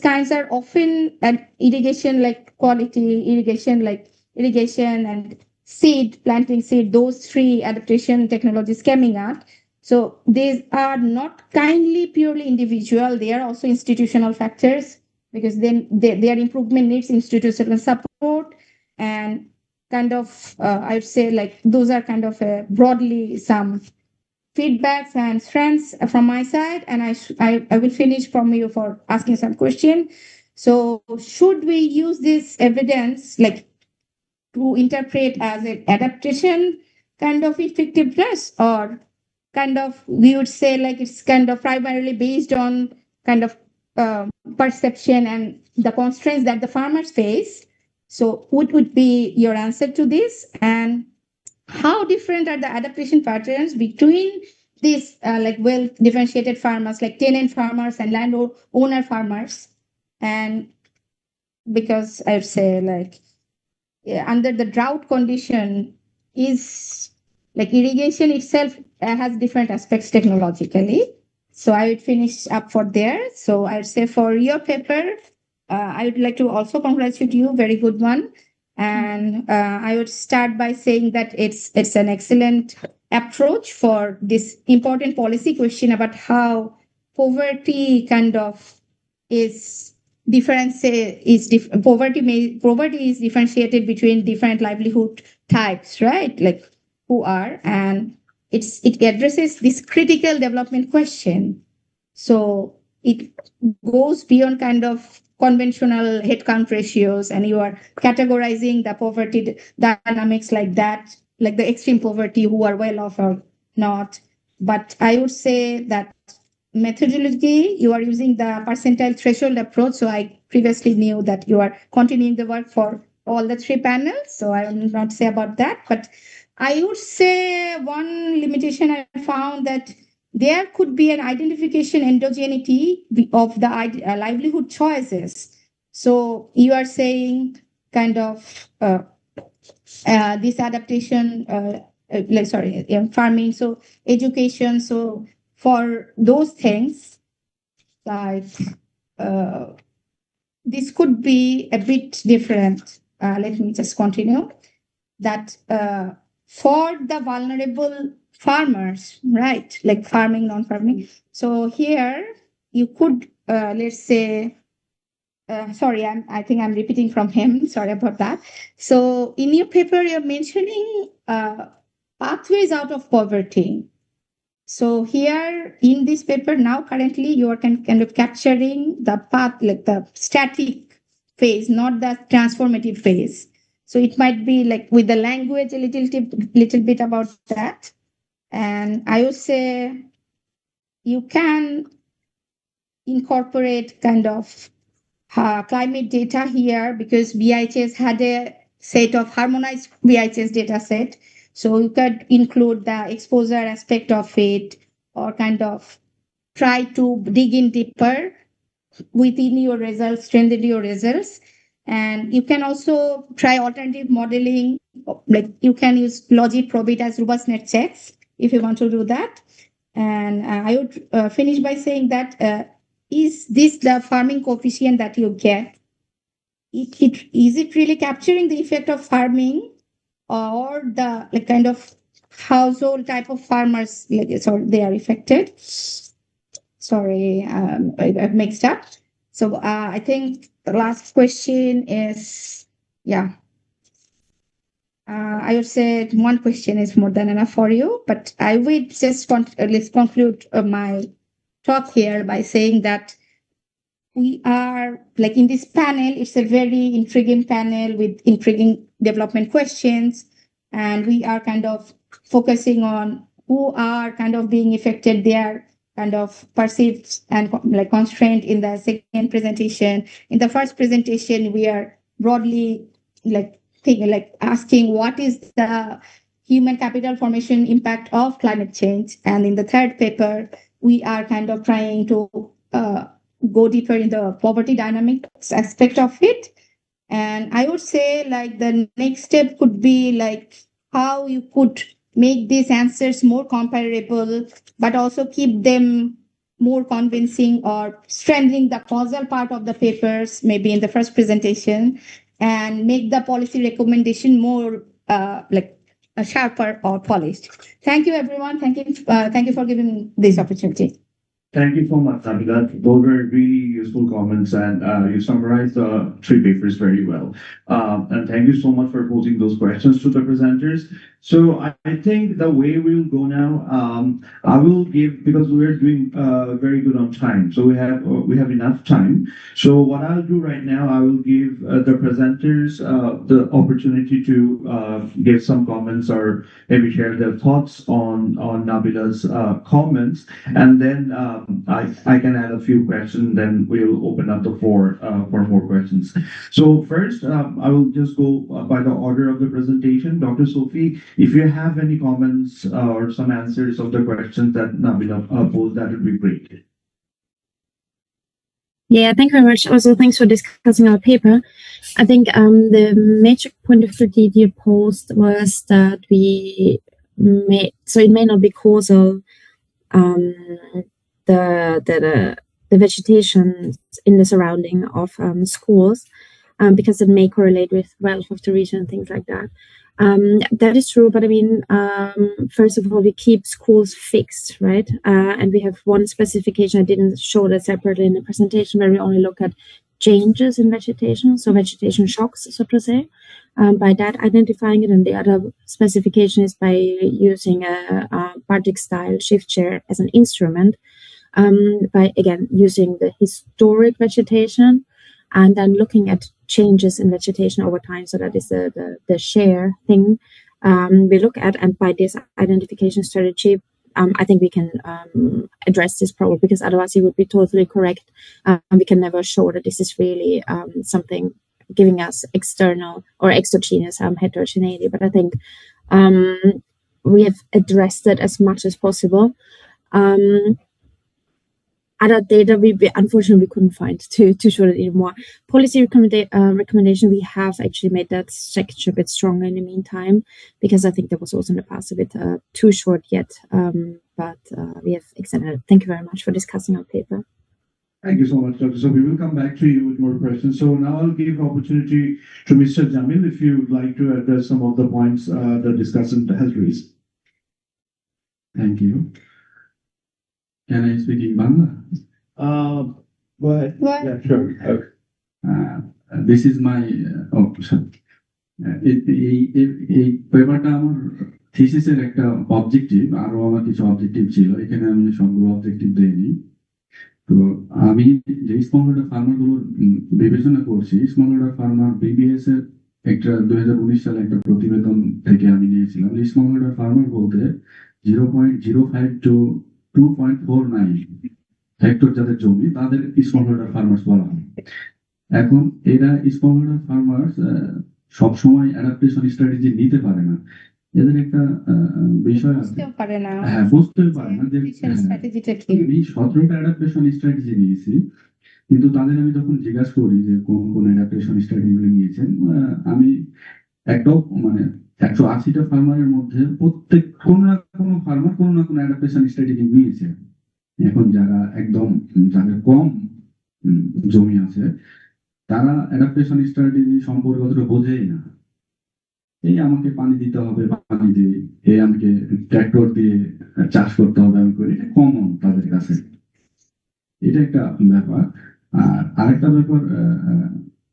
kinds are often at irrigation like quality, irrigation and seed, planting seed, those three adaptation technologies coming out. So these are not kindly purely individual, they are also institutional factors because then their improvement needs institutional support and kind of I'd say like those are kind of broadly some feedbacks and strengths from my side and I will finish from you for asking some question. So should we use this evidence like to interpret as an adaptation kind of effectiveness or kind of we would say like it's kind of primarily based on kind of perception and the constraints that the farmers face. So what would be your answer to this and how different are the adaptation patterns between these like well differentiated farmers like tenant farmers and owner farmers? And because I would say like under the drought condition is like irrigation itself has different aspects technologically. So I would finish up for there. So I would say for your paper, I would like to also congratulate you, very good one. And I would start by saying that it's an excellent approach for this important policy question about how poverty kind of is poverty is differentiated between different livelihood types, right? Like who are and it addresses this critical development question. So it goes beyond kind of conventional head count ratios and you are categorizing the poverty dynamics like that, like the extreme poverty who are well off or not. But I would say that methodology you are using the percentile threshold approach. So I previously knew that you are continuing the work for all the three panels, so I will not say about that. But I would say one limitation I found that there could be an identification endogeneity of the livelihood choices. So you are saying kind of this adaptation farming, so education, so for those things like uh, this could be a bit different. Let me just continue that for the vulnerable farmers, right? Like farming, non-farming. So here you could, let's say, sorry, I think I'm repeating from him. Sorry about that. So in your paper, you're mentioning pathways out of poverty. So here in this paper now, currently you are kind of capturing the path, like the static phase, not the transformative phase. So it might be like with the language a little bit about that. And I would say you can incorporate kind of climate data here because VHS had a set of harmonized VHS data set. So you could include the exposure aspect of it or kind of try to dig in deeper within your results, strengthen your results. And you can also try alternative modeling, like you can use Logic Probit as robust net checks if you want to do that. And I would finish by saying that is this the farming coefficient that you get? Is it really capturing the effect of farming or the like kind of household type of farmers like so they are affected? Sorry, I've mixed up. So I think the last question is, yeah. I would say one question is more than enough for you, but I would just let's conclude my talk here by saying that we are like in this panel, it's a very intriguing panel with intriguing development questions, and we are kind of focusing on who are kind of being affected. They are kind of perceived and like constrained in the second presentation. In the first presentation, we are broadly like asking what is the human capital formation impact of climate change, and in the third paper, we are kind of trying to go deeper in the poverty dynamics aspect of it. And I would say like the next step could be like how you could make these answers more comparable, but also keep them more convincing or strengthening the causal part of the papers, maybe in the first presentation, and make the policy recommendation more sharper or polished. Thank you, everyone. Thank you for giving me this opportunity. Thank you so much, Nabila. Those were really useful comments, and you summarized the three papers very well. And thank you so much for posing those questions to the presenters. So I think the way we'll go now, I will give because we're doing very good on time, so we have enough time. So what I'll do right now, I will give the presenters the opportunity to give some comments or maybe share their thoughts on Nabila's comments, and then I can add a few questions. Then we'll open up the floor for more questions. So first, I will just go by the order of the presentation. Dr. Sophie, if you have any comments or some answers of the questions that Nabila posed, that would be great. Yeah, thank you very much. Also, thanks for discussing our paper. I think the major point of critique you posed was that it may not be causal, the vegetation in the surrounding of schools, because it may correlate with wealth of the region and things like that. That is true, but I mean, first of all, we keep schools fixed, right? And we have one specification. I didn't show that separately in the presentation, where we only look at changes in vegetation, so vegetation shocks, so to say, by that identifying it. And the other specification is by using a Bartik style shift chair as an instrument, by again using the historic vegetation and then looking at changes in vegetation over time. So that is the share thing we look at, and by this identification strategy, I think we can address this problem, because otherwise it would be totally correct. We can never show that this is really something giving us external or exogenous heterogeneity. But I think we have addressed it as much as possible. Other data we unfortunately couldn't find to show that anymore. Policy recommendation, we have actually made that section a bit stronger in the meantime, because I think that was also in the past a bit too short yet, but we have extended it. Thank you very much for discussing our paper. Thank you so much, Dr. So we will come back to you with more questions. So now I'll give opportunity to Mr. Jamil if you would like to address some of the points the discussant has raised. Thank you. Can I speak in Bangla? Go ahead. What? Yeah, sure. Okay. This is my sorry. এই পেপারটা আমার থিসিসের একটা objective, আরো আমার কিছু objective ছিল, এখানে আমি সবগুলো অবজেক্টিভ দেইনি। তো আমি যে স্মল হোল্ডার ফার্মার গুলো বিবেচনা করছি, স্মল হোল্ডার ফার্মার বিবিএস এর একটা 2019 সালে একটা প্রতিবেদন থেকে আমি নিয়েছিলাম। স্মল হোল্ডার ফার্মার বলতে 0.05 to 2.49 হেক্টর যাদের জমি, তাদের স্মল হোল্ডার ফার্মার্স বলা হয়। এখন এরা স্মল হোল্ডার ফার্মার্স সবসময় অ্যাডাপ্টেশন স্ট্র্যাটেজি নিতে পারে না। এদের একটা বিষয় আছে, বুঝতেও পারে না। হ্যাঁ বুঝতেও পারে না যে স্ট্র্যাটেজিটা কি। আমি 17টা অ্যাডাপ্টেশন স্ট্র্যাটেজি নিয়েছি, কিন্তু তাদের আমি যখন জিজ্ঞাসা করি যে কোন কোন অ্যাডাপ্টেশন স্ট্র্যাটেজিগুলো নিয়েছেন, আমি একদম মানে 180টা ফার্মারের মধ্যে প্রত্যেক কোনো না কোনো ফার্মার কোনো না কোনো অ্যাডাপ্টেশন স্ট্র্যাটেজি নিয়েছে। এখন যারা একদম যাদের কম জমি আছে, তারা অ্যাডাপ্টেশন স্ট্র্যাটেজি সম্পর্কে অতটা বোঝেই না। এই আমাকে পানি দিতে হবে, পানি দিই, এই আমাকে ট্র্যাক্টর দিয়ে চাষ করতে হবে, আমি করি, এটা কমন তাদের কাছে। এটা একটা ব্যাপার। আর আরেকটা ব্যাপার,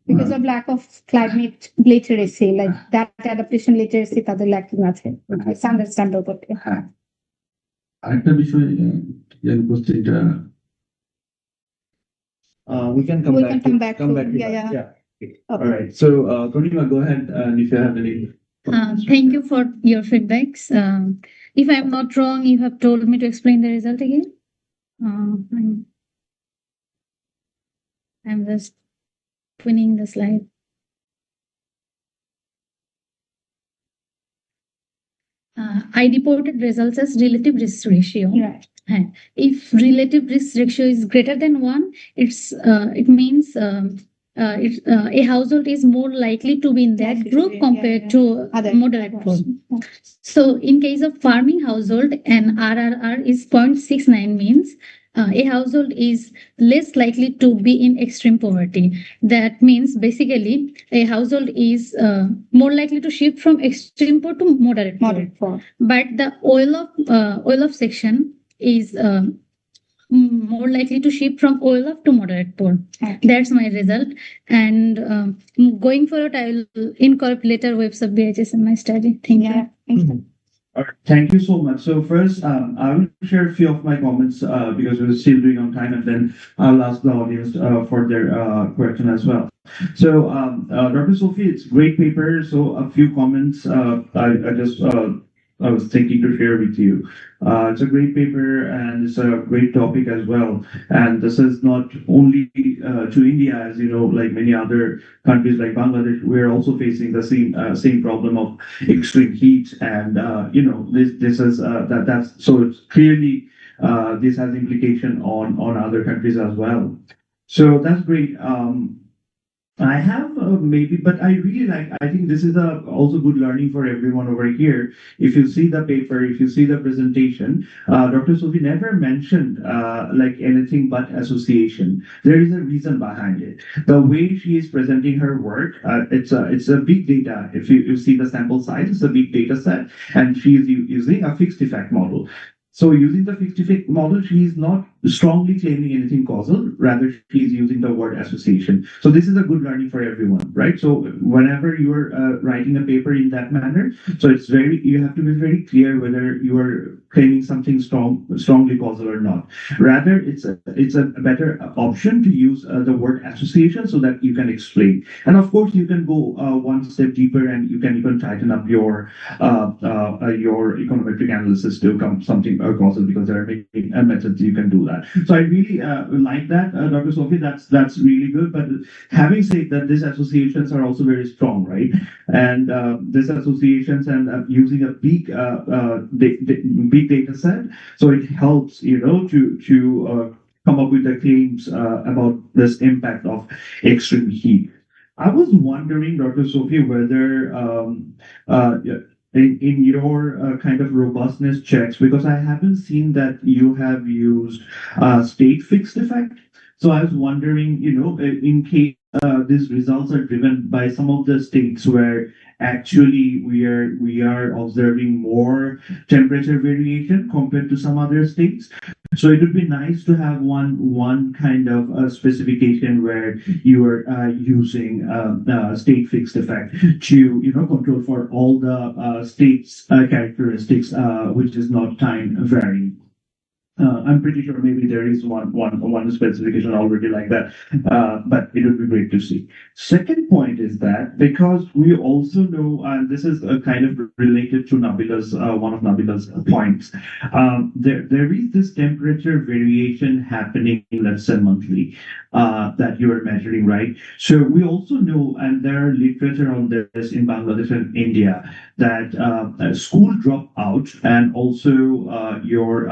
Because of lack of climate literacy, like that adaptation literacy তাদের lacking আছে। It's understandable. হ্যাঁ, আরেকটা বিষয় কোশ্চেনটা We can come We back. can come back Come to- back. To yeah, that. yeah. All right. So, Konima, go ahead, and if you have any. Thank you for your feedbacks. If I'm not wrong, you have told me to explain the result again. I'm just twinning the slide. I reported results as relative risk ratio. Right. If relative risk ratio is greater than 1, it means a household is more likely to be in that Likely to group be, compared yeah. to Other moderate poor. others. So in case of farming household, an RRR is 0.69 means a household is less likely to be in extreme poverty. That means basically a household is more likely to shift from extreme poor to moderate poor. Moderate poor. But the oil of section is more likely to shift from oil of to moderate poor. Okay. That's my result. And going forward, I will incorporate later waves of BHS in my study. Thank Yeah. you. Thank you. All right. Thank you so much. So first, I will share a few of my comments because we're still doing on time, and then I'll ask the audience for their question as well. So, Dr. Sophie, it's a great paper. So a few comments I was thinking to share with you. It's a great paper and it's a great topic as well. And this is not only to India, as you know, like many other countries like Bangladesh, we're also facing the same problem of extreme heat. And this is that's so it's clearly this has implication on other countries as well. So that's great. I have maybe, but I really like. I think this is also good learning for everyone over here. If you see the paper, if you see the presentation, Dr. Sophie never mentioned like anything but association. There is a reason behind it. The way she is presenting her work, it's a big data. If you see the sample size, it's a big data set, and she is using a fixed effect model. So using the fixed effect model, she is not strongly claiming anything causal, rather she is using the word association. So this is a good learning for everyone, right? So whenever you are writing a paper in that manner, so you have to be very clear whether you are claiming something strongly causal or not. Rather, it's a better option to use the word association so that you can explain. And of course, you can go one step deeper and you can even tighten up your econometric analysis to come something causal, because there are many methods you can do that. So I really like that, Dr. Sophie. That's really good. But having said that, these associations are also very strong, right? And these associations and using a big data set, so it helps to come up with the claims about this impact of extreme heat. I was wondering, Dr. Sophie, whether in your kind of robustness checks, because I haven't seen that you have used state fixed effect So I was wondering, in case these results are driven by some of the states where actually we are observing more temperature variation compared to some other states. So it would be nice to have one kind of specification where you are using state fixed effect to control for all the states characteristics, which is not time varying. I'm pretty sure maybe there is one specification already like that, but it would be great to see. Second point is that because we also know, and this is kind of related to Nabila's one of Nabila's points, there is this temperature variation happening, let's say monthly, that you are measuring, right? So we also know, and there are literature on this in Bangladesh and India, that school dropout and also your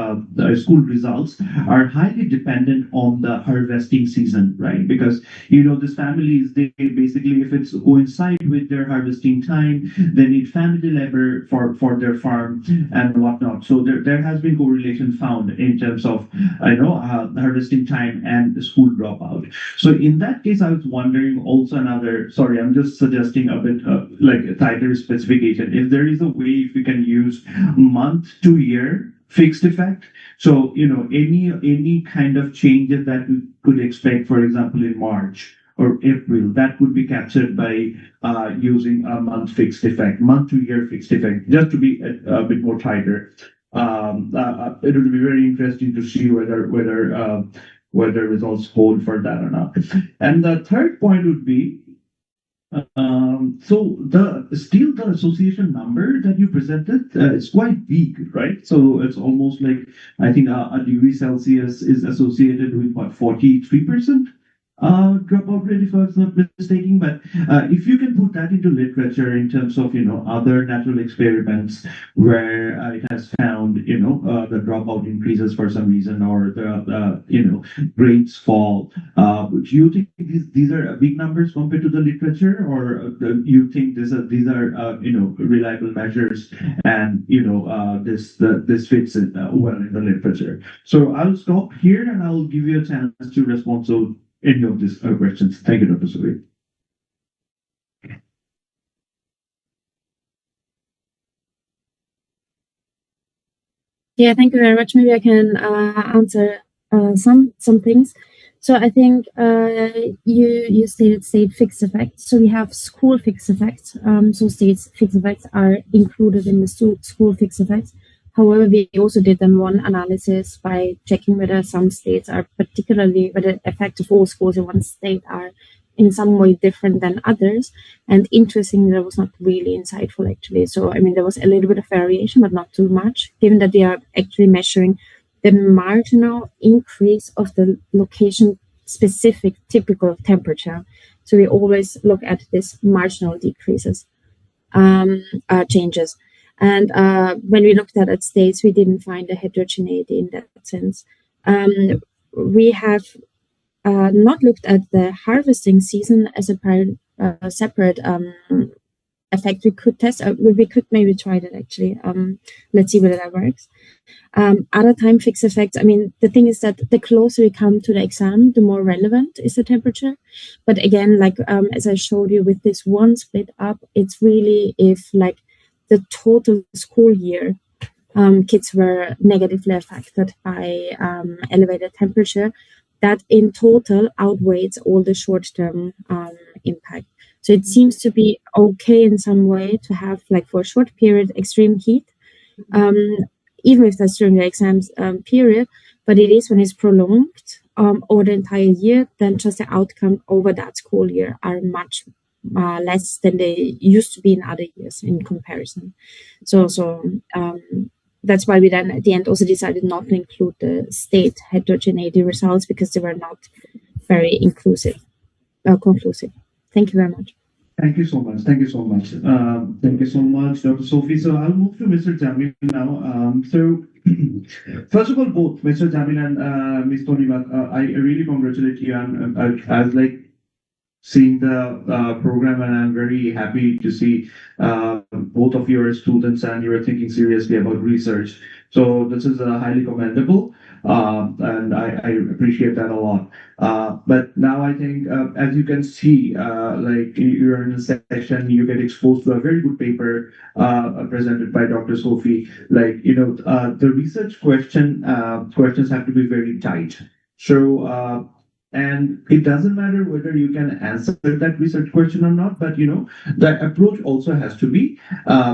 school results are highly dependent on the harvesting season, right? Because these families, they basically, if it's coincide with their harvesting time, they need family labor for their farm and whatnot. So there has been correlation found in terms of harvesting time and the school dropout. So in that case, I was wondering also another. Sorry, I'm just suggesting a bit like a tighter specification. If there is a way, if we can use month to year fixed effect. So any kind of changes that we could expect, for example, in March or April, that would be captured by using a month fixed effect, month to year fixed effect, just to be a bit more tighter. It would be very interesting to see whether results hold for that or not. And the third point would be, so the association number that you presented is quite weak, right? So it's almost like I think a degree Celsius is associated with what 43% dropout rate, if I was not mistaken. But if you can put that into literature in terms of other natural experiments where it has found the dropout increases for some reason or the grades fall, do you think these are big numbers compared to the literature, or you think these are reliable measures and this fits it well in the literature? So I'll stop here and I'll give you a chance to respond to any of these questions. Thank you, Dr. Suri. Yeah, thank you very much. Maybe I can answer some things. So I think you stated state fixed effects. So we have school fixed effects. So states fixed effects are included in the school fixed effects. However, we also did then one analysis by checking whether some states are particularly, whether the effect of all schools in one state are in some way different than others. And interestingly, that was not really insightful actually. So, I mean, there was a little bit of variation, but not too much, given that we are actually measuring the marginal increase of the location specific typical temperature. So we always look at this marginal decreases, changes. And when we looked at states, we didn't find a heterogeneity in that sense. We have not looked at the harvesting season as a separate effect we could test. We could maybe try that actually. Let's see whether that works. Other time fixed effects. I mean, the thing is that the closer we come to the exam, the more relevant is the temperature. But again, like as I showed you with this one split up, it's really if like the total school year kids were negatively affected by elevated temperature, that in total outweighs all the short-term impact. So it seems to be okay in some way to have, like for a short period, extreme heat, even if that's during the exams period, but it is when it's prolonged over the entire year, then just the outcome over that school year are much less than they used to be in other years in comparison. So that's why we then at the end also decided not to include the state heterogeneity results because they were not very conclusive. Thank you very much. Thank you so much. Thank you so much. Thank you so much, Dr. Sophie. So I'll move to Mr. Jamil now. So first of all, both Mr. Jamil and Ms. Tonibat, I really congratulate you on as like seeing the program, and I'm very happy to see both of your students and you are thinking seriously about research. So this is highly commendable. and I appreciate that a lot. But now I think, as you can see, like you're in a session, you get exposed to a very good paper presented by Dr. Sophie. Like the research questions have to be very tight. So and it doesn't matter whether you can answer that research question or not, but the approach also has to be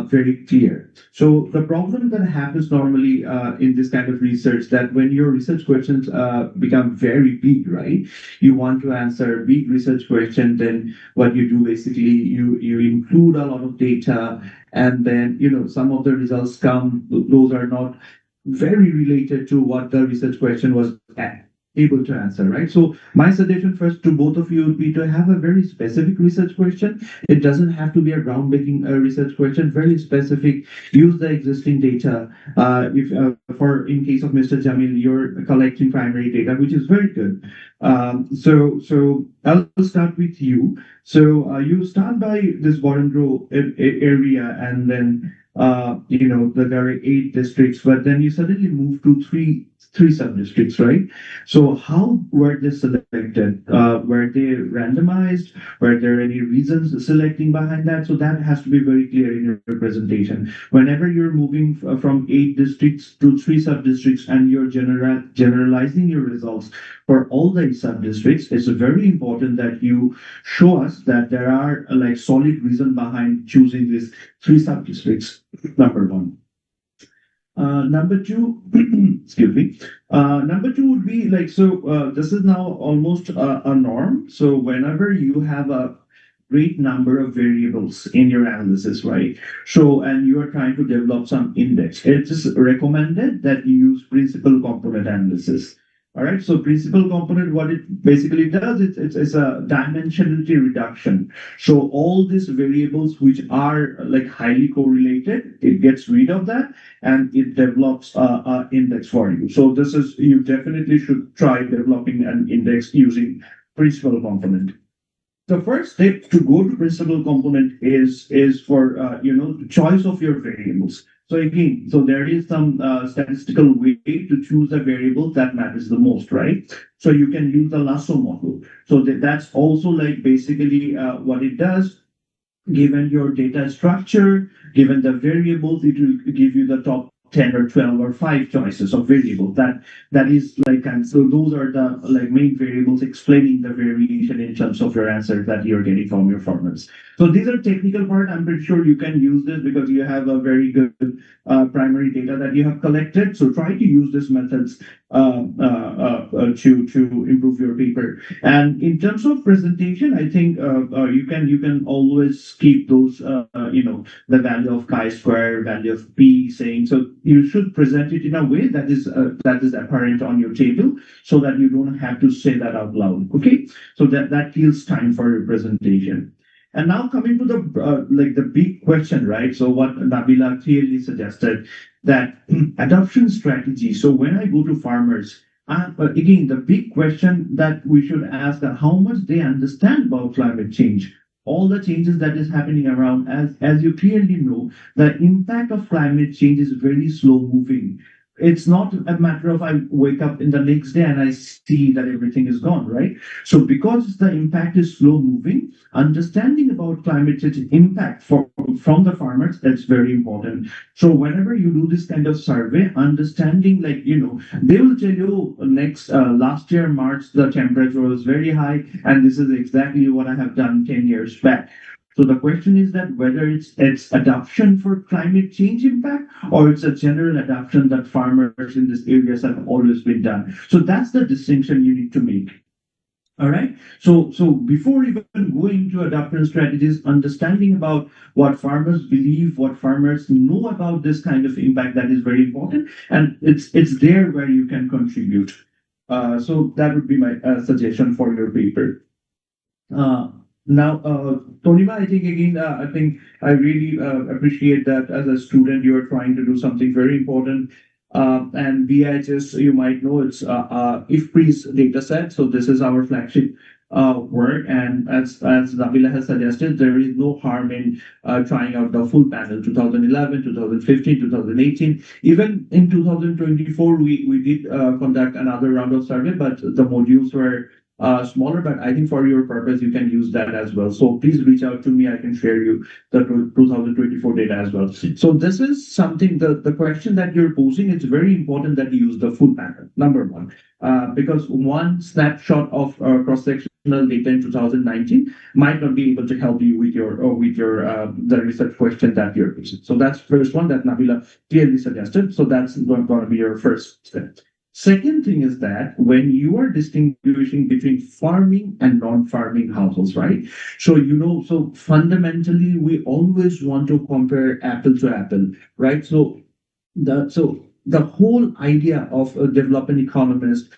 very clear. So the problem that happens normally in this kind of research, that when your research questions become very big, right? You want to answer big research question, then what you do basically, you include a lot of data, and then some of the results come; those are not very related to what the research question was able to answer, right? So my suggestion first to both of you would be to have a very specific research question. It doesn't have to be a groundbreaking research question, very specific. Use the existing data. If for in case of Mr. Jamil, you're collecting primary data, which is very good. So I'll start with you. So you start by this Warren area, and then there are 8 districts, but then you suddenly move to three sub-districts, right? So how were they selected? Were they randomized? Were there any reasons selecting behind that? So that has to be very clear in your presentation. Whenever you're moving from 8 districts to 3 sub-districts, and you're generalizing your results for all the sub-districts, it's very important that you show us that there are like solid reason behind choosing these 3 sub-districts. Number one. Number two, excuse me. Number two would be like, so this is now almost a norm. So whenever you have a great number of variables in your analysis, right? So, and you are trying to develop some index, it is recommended that you use principal component analysis. All right, so principal component, what it basically does, it's a dimensionality reduction. So all these variables which are like highly correlated, it gets rid of that, and it develops a index for you. So this is, you definitely should try developing an index using principal component. The first step to go to principal component is for the choice of your variables. So again, so there is some statistical way to choose the variable that matters the most, right? So you can use the lasso model. So that's also like basically what it does. Given your data structure, given the variables, it will give you the top 10 or 12 or 5 choices of variables. That is like, and so those are the like main variables explaining the variation in terms of your answer that you're getting from your formats. So these are technical part. I'm pretty sure you can use this because you have a very good primary data that you have collected. So try to use these methods to improve your paper. And in terms of presentation, I think you can always keep those the value of chi-square, value of p, saying, so you should present it in a way that is apparent on your table, so that you don't have to say that out loud. Okay, so that kills time for your presentation. And now coming to the like the big question, right? So what Nabila clearly suggested, that adoption strategy. So when I go to farmers, again, the big question that we should ask are how much they understand about climate change, all the changes that is happening around. As you clearly know, the impact of climate change is very slow moving. It's not a matter of I wake up in the next day and I see that everything is gone, right? So because the impact is slow moving, understanding about climate change impact from the farmers, that's very important. So whenever you do this kind of survey, understanding, like, they will tell you last year March the temperature was very high, and this is exactly what I have done 10 years back. So the question is that whether it's adoption for climate change impact, or it's a general adoption that farmers in these areas have always been done. So that's the distinction you need to make. All right. So before even going to adoption strategies, understanding about what farmers believe, what farmers know about this kind of impact, that is very important, and it's there where you can contribute. So that would be my suggestion for your paper. Now, Tonima, I think again, I really appreciate that as a student, you are trying to do something very important. And BHS, you might know, it's IFPRI's data set. So this is our flagship work. And as Nabila has suggested, there is no harm in trying out the full panel 2011, 2015, 2018. Even in 2024, we did conduct another round of survey, but the modules were smaller. But I think for your purpose, you can use that as well. So please reach out to me. I can share you the 2024 data as well. So this is something, the question that you're posing, it's very important that you use the full panel, number one. Because one snapshot of cross-sectional data in 2019 might not be able to help you with your the research question that you're posing. So that's first one that Nabila clearly suggested. So that's going to be your first step. Second thing is that when you are distinguishing between farming and non-farming households, right? So so fundamentally we always want to compare apple to apple, right? So the whole idea of developing economics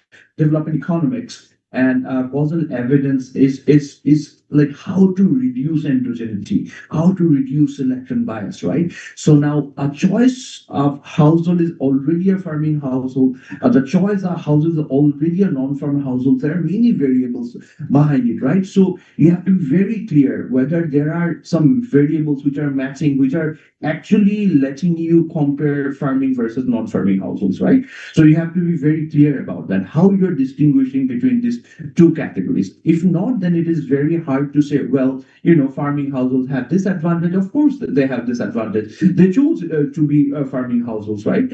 and causal evidence is like how to reduce endogeneity, how to reduce selection bias, right? So now a choice of household is already a farming household. The choice of household is already a non-farm household. There are many variables behind it, right? So you have to be very clear whether there are some variables which are matching, which are actually letting you compare farming versus non-farming households, right? So you have to be very clear about that, how you're distinguishing between these two categories. If not, then it is very hard to say, well, farming households have this advantage. Of course, they have this advantage. They chose to be farming households, right?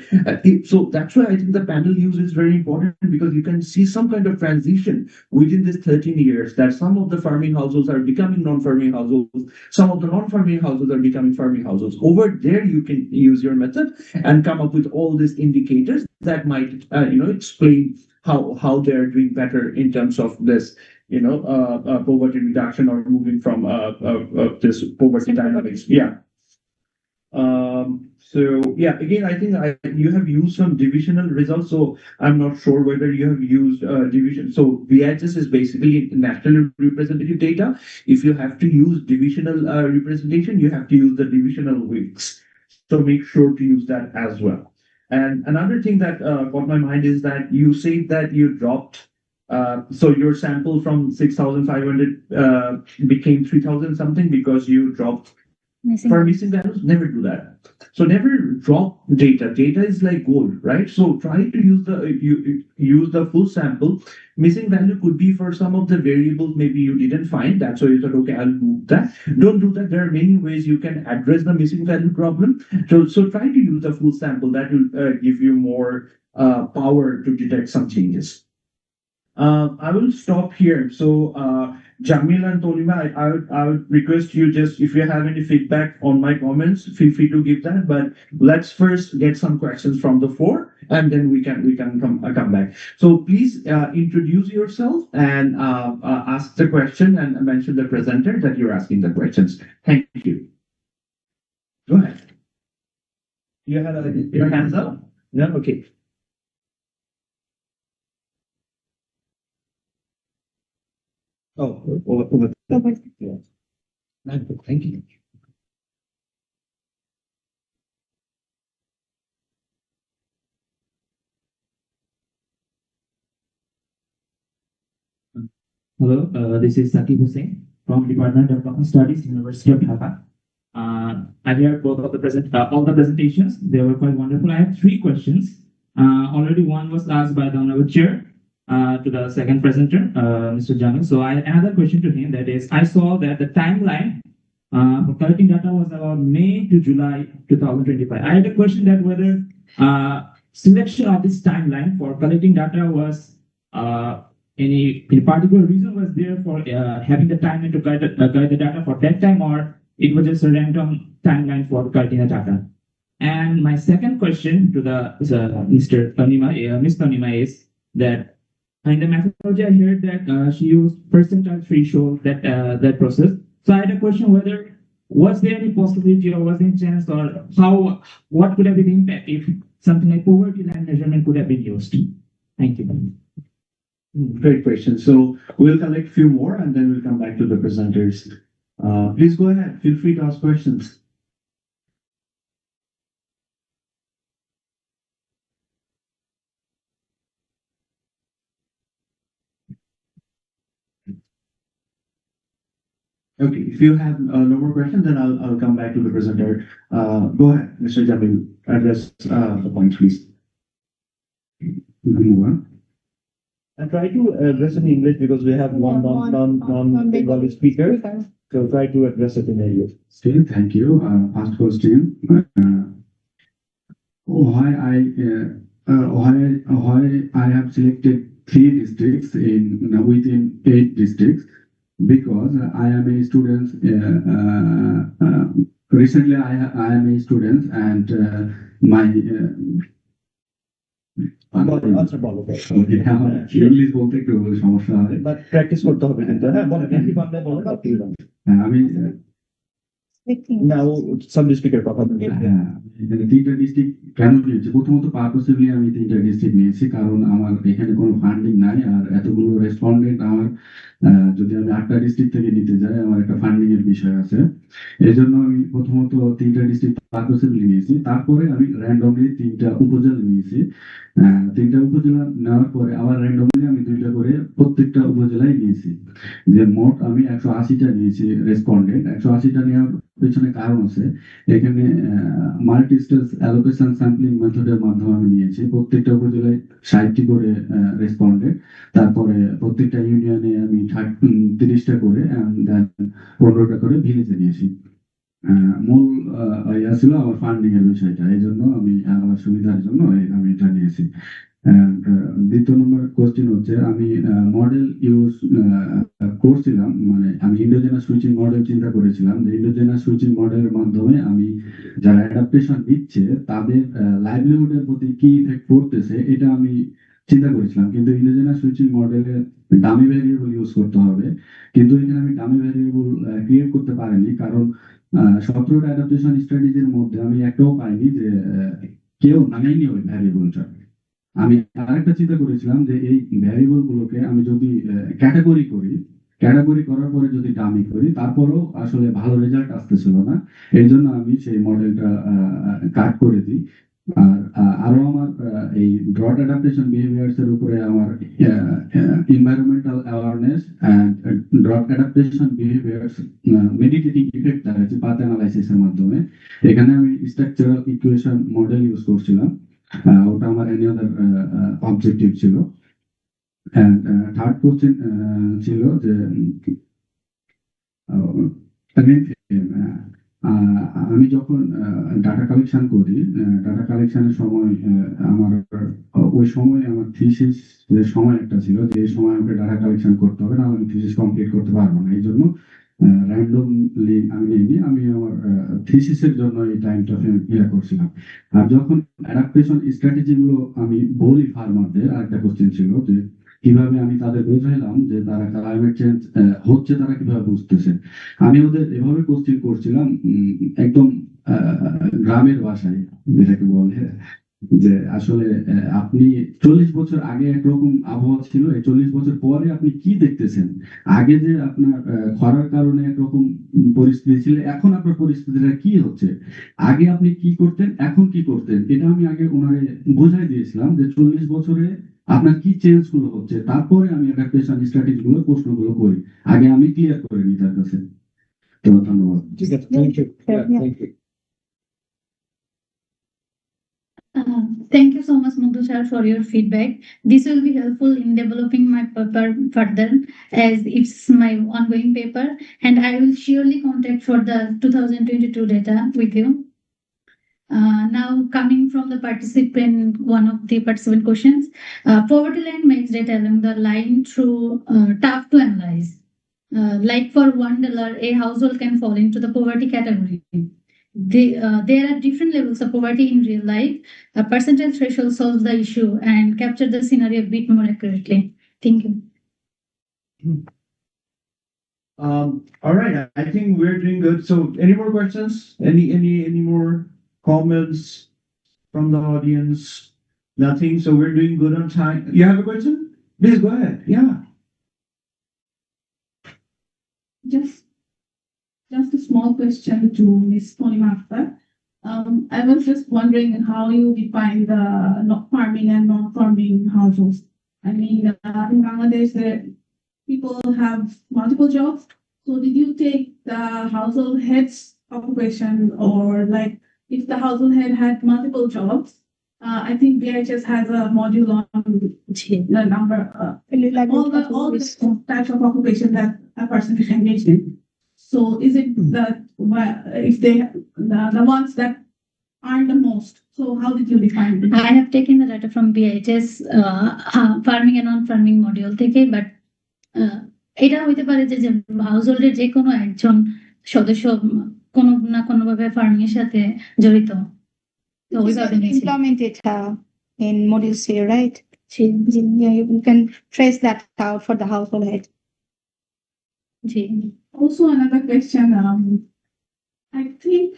So that's why I think the panel use is very important, because you can see some kind of transition within this 13 years, that some of the farming households are becoming non-farming households, some of the non-farming households are becoming farming households. Over there, you can use your method and come up with all these indicators that might, explain how they're doing better in terms of this, poverty reduction, or moving from this poverty dynamics. Yeah. So yeah, again, I think you have used some divisional results. So I'm not sure whether you have used division. So VHS is basically national representative data. If you have to use divisional representation, you have to use the divisional weights. So make sure to use that as well. And another thing that caught my mind is that you said that you dropped. So your sample from 6,500 became 3,000 something because you dropped for missing values. Never do that. So never drop data. Data is like gold, right? So try to use the full sample. Missing value could be for some of the variables maybe you didn't find. That's why you thought, okay, I'll move that. Don't do that. There are many ways you can address the missing value problem. So try to use the full sample. That will give you more power to detect some changes. I will stop here. So, Jamil and Tolima, I would request you, just if you have any feedback on my comments, feel free to give that. But let's first get some questions from the floor, and then we can come back. So please introduce yourself and ask the question, and mention the presenter that you're asking the questions. Thank you. Go ahead. You had your hands up? No? Okay. Oh, over. Yeah. Thank you. Hello, this is Saqib Hussain from Department of Development Studies, University of Dhaka. I heard both of the all the presentations. They were quite wonderful. I have three questions. Already one was asked by the Honorable Chair to the second presenter, Mr. Jamil. So another question to him, that is, I saw that the timeline for collecting data was about May to July 2025. I had a question that whether selection of this timeline for collecting data was any particular reason was there for having the timeline to guide the data for that time, or it was just a random timeline for collecting the data? And my second question to Mr. Tanima, Ms. Tanima, is that in the methodology I heard that she used percentile threshold that process. So I had a question whether was there any possibility, or was there any chance, or what could have been the impact if something like poverty line measurement could have been used? Thank you. Great question. So we'll collect a few more, and then we'll come back to the presenters. Please go ahead. Feel free to ask questions. Okay, if you have no more questions, then I'll come back to the presenter. Go ahead, Mr. Jamil, address the point, please. And try to address in English because we have one non-Bengali speaker. So try to address it in English. Still, thank you. First question. Why I have selected 3 districts within 8 districts, because I am a student. Recently, I am a student, and my answer বলো English বলতে একটু সমস্যা হয়, but practice করতে হবে কিন্তু হ্যাঁ বলেন কি পারলে বলেন আমি না ও সাব ডিস্ট্রিক্টের কথা বলি হ্যাঁ এখানে 3টা ডিস্ট্রিক্ট কেন নিয়েছি, প্রথমত পারপাসিভলি আমি 3টা ডিস্ট্রিক্ট নিয়েছি কারণ আমার এখানে কোনো ফান্ডিং নাই, আর এতগুলো রেসপন্ডেন্ট আমার যদি আমি 8টা ডিস্ট্রিক্ট থেকে নিতে যাই আমার একটা ফান্ডিং এর বিষয় আছে। এই জন্য আমি প্রথমত 3টা ডিস্ট্রিক্ট পারপাসিভলি নিয়েছি, তারপরে আমি র্যান্ডমলি 3টা উপজেলা নিয়েছি। 3টা উপজেলা নেওয়ার পরে আবার র্যান্ডমলি আমি 2টা করে প্রত্যেকটা উপজেলায় নিয়েছি, যে মোট আমি 180টা নিয়েছি রেসপন্ডেন্ট। 180টা নেওয়ার পেছনে কারণ আছে, এখানে মাল্টি স্টেজ অ্যালোকেশন স্যাম্পলিং মেথডের মাধ্যমে আমি নিয়েছি। প্রত্যেকটা উপজেলায় 60টি করে রেসপন্ডেন্ট, তারপরে প্রত্যেকটা ইউনিয়নে আমি 30টা করে 15টা করে ভিলেজে নিয়েছি। মূল ইয়া ছিল আমার ফান্ডিং এর বিষয়টা, এই জন্য আমি আমার সুবিধার জন্য আমি এটা নিয়েছি। দ্বিতীয় নম্বর কোশ্চেন হচ্ছে আমি মডেল ইউজ করছিলাম, মানে আমি ইন্ডোজেনাস সুইচিং মডেল চিন্তা করেছিলাম যে ইন্ডোজেনাস সুইচিং মডেলের মাধ্যমে আমি যারা অ্যাডাপ্টেশন দিচ্ছে তাদের লাইভলিহুডের প্রতি কি ইফেক্ট পড়তেছে এটা আমি চিন্তা করেছিলাম, কিন্তু ইন্ডোজেনাস সুইচিং মডেলে ডামি ভ্যারিয়েবল ইউজ করতে হবে, কিন্তু এখানে আমি ডামি ভ্যারিয়েবল ক্রিয়েট করতে পারিনি কারণ 17টা অ্যাডাপ্টেশন স্ট্র্যাটেজির মধ্যে আমি একটাও পাইনি যে কেউ নামাইনি ওই ভ্যারিয়েবলটা। আমি আরেকটা চিন্তা করেছিলাম যে এই ভ্যারিয়েবল গুলোকে আমি যদি ক্যাটাগরি করার পরে যদি ডামি করি তারপরেও আসলে ভালো রেজাল্ট আসতেছিল না, এই জন্য আমি সেই মডেলটা কাট করে দিই। আর আরো আমার এই ড্রট অ্যাডাপ্টেশন বিহেভিয়ার্স এর উপরে আমার environmental awareness and drought adaptation behaviours meditating effect দেখাচ্ছি পাথ অ্যানালাইসিস এর মাধ্যমে। এখানে আমি স্ট্রাকচারাল ইকুয়েশন মডেল ইউজ করছিলাম, ওটা আমার এনি আদার অবজেক্টিভ ছিল। এন্ড থার্ড কোশ্চেন ছিল যে আমি যখন ডাটা কালেকশন করি, ডাটা কালেকশনের সময় আমার ওই সময় আমার থিসিস এর সময় একটা ছিল যে এই সময় আমাকে ডাটা কালেকশন করতে হবে, না আমি থিসিস কমপ্লিট করতে পারবো না, এই জন্য র্যান্ডমলি আমি নিইনি, আমি আমার থিসিসের জন্য এই টাইমটা ইয়া করছিলাম। আর যখন অ্যাডাপ্টেশন স্ট্র্যাটেজি গুলো আমি বলি ফার্মারদের, আরেকটা কোশ্চেন ছিল যে কিভাবে আমি তাদের বোঝাইলাম যে তারা ক্লাইমেট চেঞ্জ হচ্ছে তারা কিভাবে বুঝতেছে। আমি ওদের এভাবে কোশ্চেন করছিলাম একদম গ্রামের ভাষায়, যেটাকে বলে যে আসলে আপনি 40 বছর আগে একরকম আবহাওয়া ছিল, এই 40 বছর পরে আপনি কি দেখতেছেন। আগে যে আপনার খরার কারণে একরকম পরিস্থিতি ছিল, এখন আপনার পরিস্থিতিটা কি হচ্ছে, আগে আপনি কি করতেন এখন কি করতেন, এটা আমি আগে ওনারে বোঝাই দিয়েছিলাম যে 40 বছরে আপনার কি চেঞ্জ গুলো হচ্ছে, তারপরে আমি অ্যাডাপ্টেশন স্ট্র্যাটেজি গুলো প্রশ্নগুলো করি, আগে আমি ক্লিয়ার করে নিই তার কাছে। তো ধন্যবাদ। ঠিক আছে, thank you thank you. Thank you so much, Mugdhu sir, for your feedback. This will be helpful in developing my paper further, as it's my ongoing paper, and I will surely contact for the 2022 data with you. Now, coming from the participant, one of the participant questions, poverty line makes data along the line through tough to analyze. Like for $1, a household can fall into the poverty category. There are different levels of poverty in real life. A percentage threshold solves the issue and capture the scenario a bit more accurately. Thank you. All right, I think we're doing good. So, any more questions? Any more comments from the audience? Nothing. So we're doing good on time. You have a question? Please go ahead. Yeah. Just a small question to Ms. Ponimata. I was just wondering how you define the not farming and non-farming households. I mean, in Bangladesh, people have multiple jobs, So did you take the household head's occupation, or like if the household head had multiple jobs? I think BHS has a module on the number, all the types of occupation that a person is engaged in. So is it that if they the ones that earn the most? So how did you define it? I have taken the data from BHS farming and non-farming module থেকে, but এটা হইতে পারে যে হাউসহোল্ডের যে কোনো একজন সদস্য কোনো না কোনো ভাবে ফার্মিং এর সাথে জড়িত। তো ওইভাবে নিয়েছি। Implement it in module C, right? Yeah, you can trace that out for the household head. G. Also another question, I think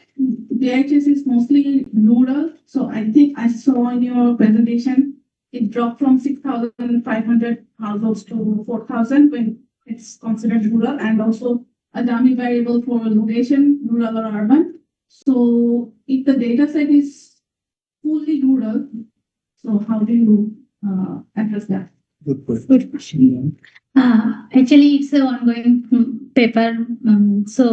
BHS is mostly rural, so I think I saw in your presentation it dropped from 6,500 households to 4,000 when it's considered rural, and also a dummy variable for location, rural or urban. So if the data set is fully rural, so how do you address that? Good question. Actually, it's an ongoing paper, so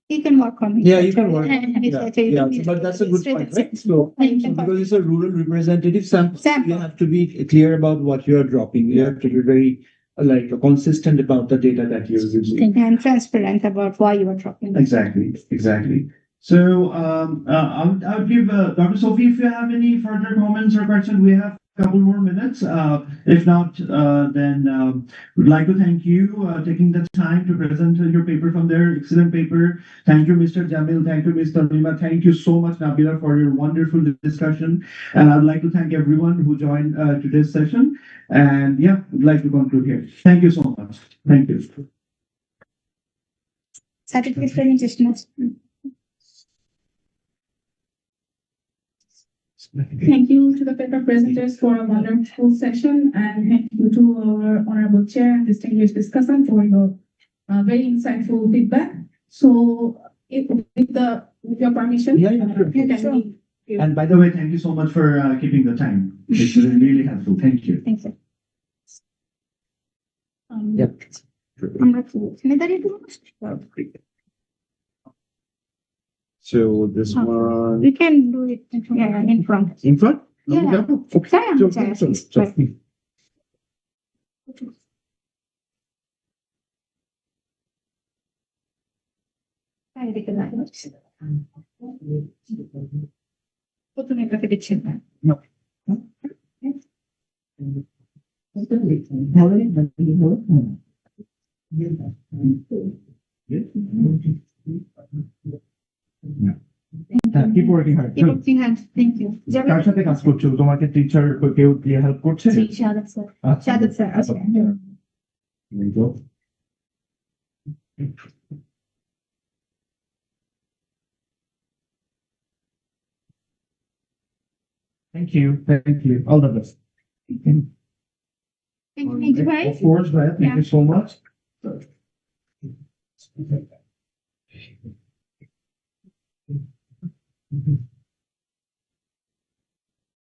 You can work on it. Yeah, you can work. Yeah, But that's a good point, right? So because it's a rural representative sample, Sample. you have to be clear about what you are dropping. You have to be very consistent about the data that you're using. And transparent about why you are dropping. Exactly. So I'll give Dr. Sophie, if you have any further comments or questions, we have a couple more minutes. If not, then we'd like to thank you taking the time to present your paper from there. Excellent paper. Thank you, Mr. Jamil. Thank you, Ms. Tanima. Thank you so much, Nabila, for your wonderful discussion. And I'd like to thank everyone who joined today's session. And yeah, I'd like to conclude here. Thank you so much. Thank you. Certificate presentation. Thank you to the paper presenters for a wonderful session, and thank you to our honorable chair and distinguished discussant for your very insightful feedback. So, with your permission, Yeah, sure. you can Sure. And by the way, thank you so much for keeping the time. It's really helpful. Thank you. Thanks, sir. Yep. আমরা কি এখানে দাঁড়িয়ে দেবো? So this one We can do it in front. in front? Yeah. Okay. প্রথমে এটাকে দিচ্ছেন না। Keep working hard. Keep working hard. Thank you. কার সাথে কাজ করছো? তোমাকে টিচার কেউ দিয়ে হেল্প করছে? জি, শাহাদাত sir. Shadat sir. Okay. There you go. Thank you. All the best. Thank you, bhai. Of course, Bhai. Thank you so much.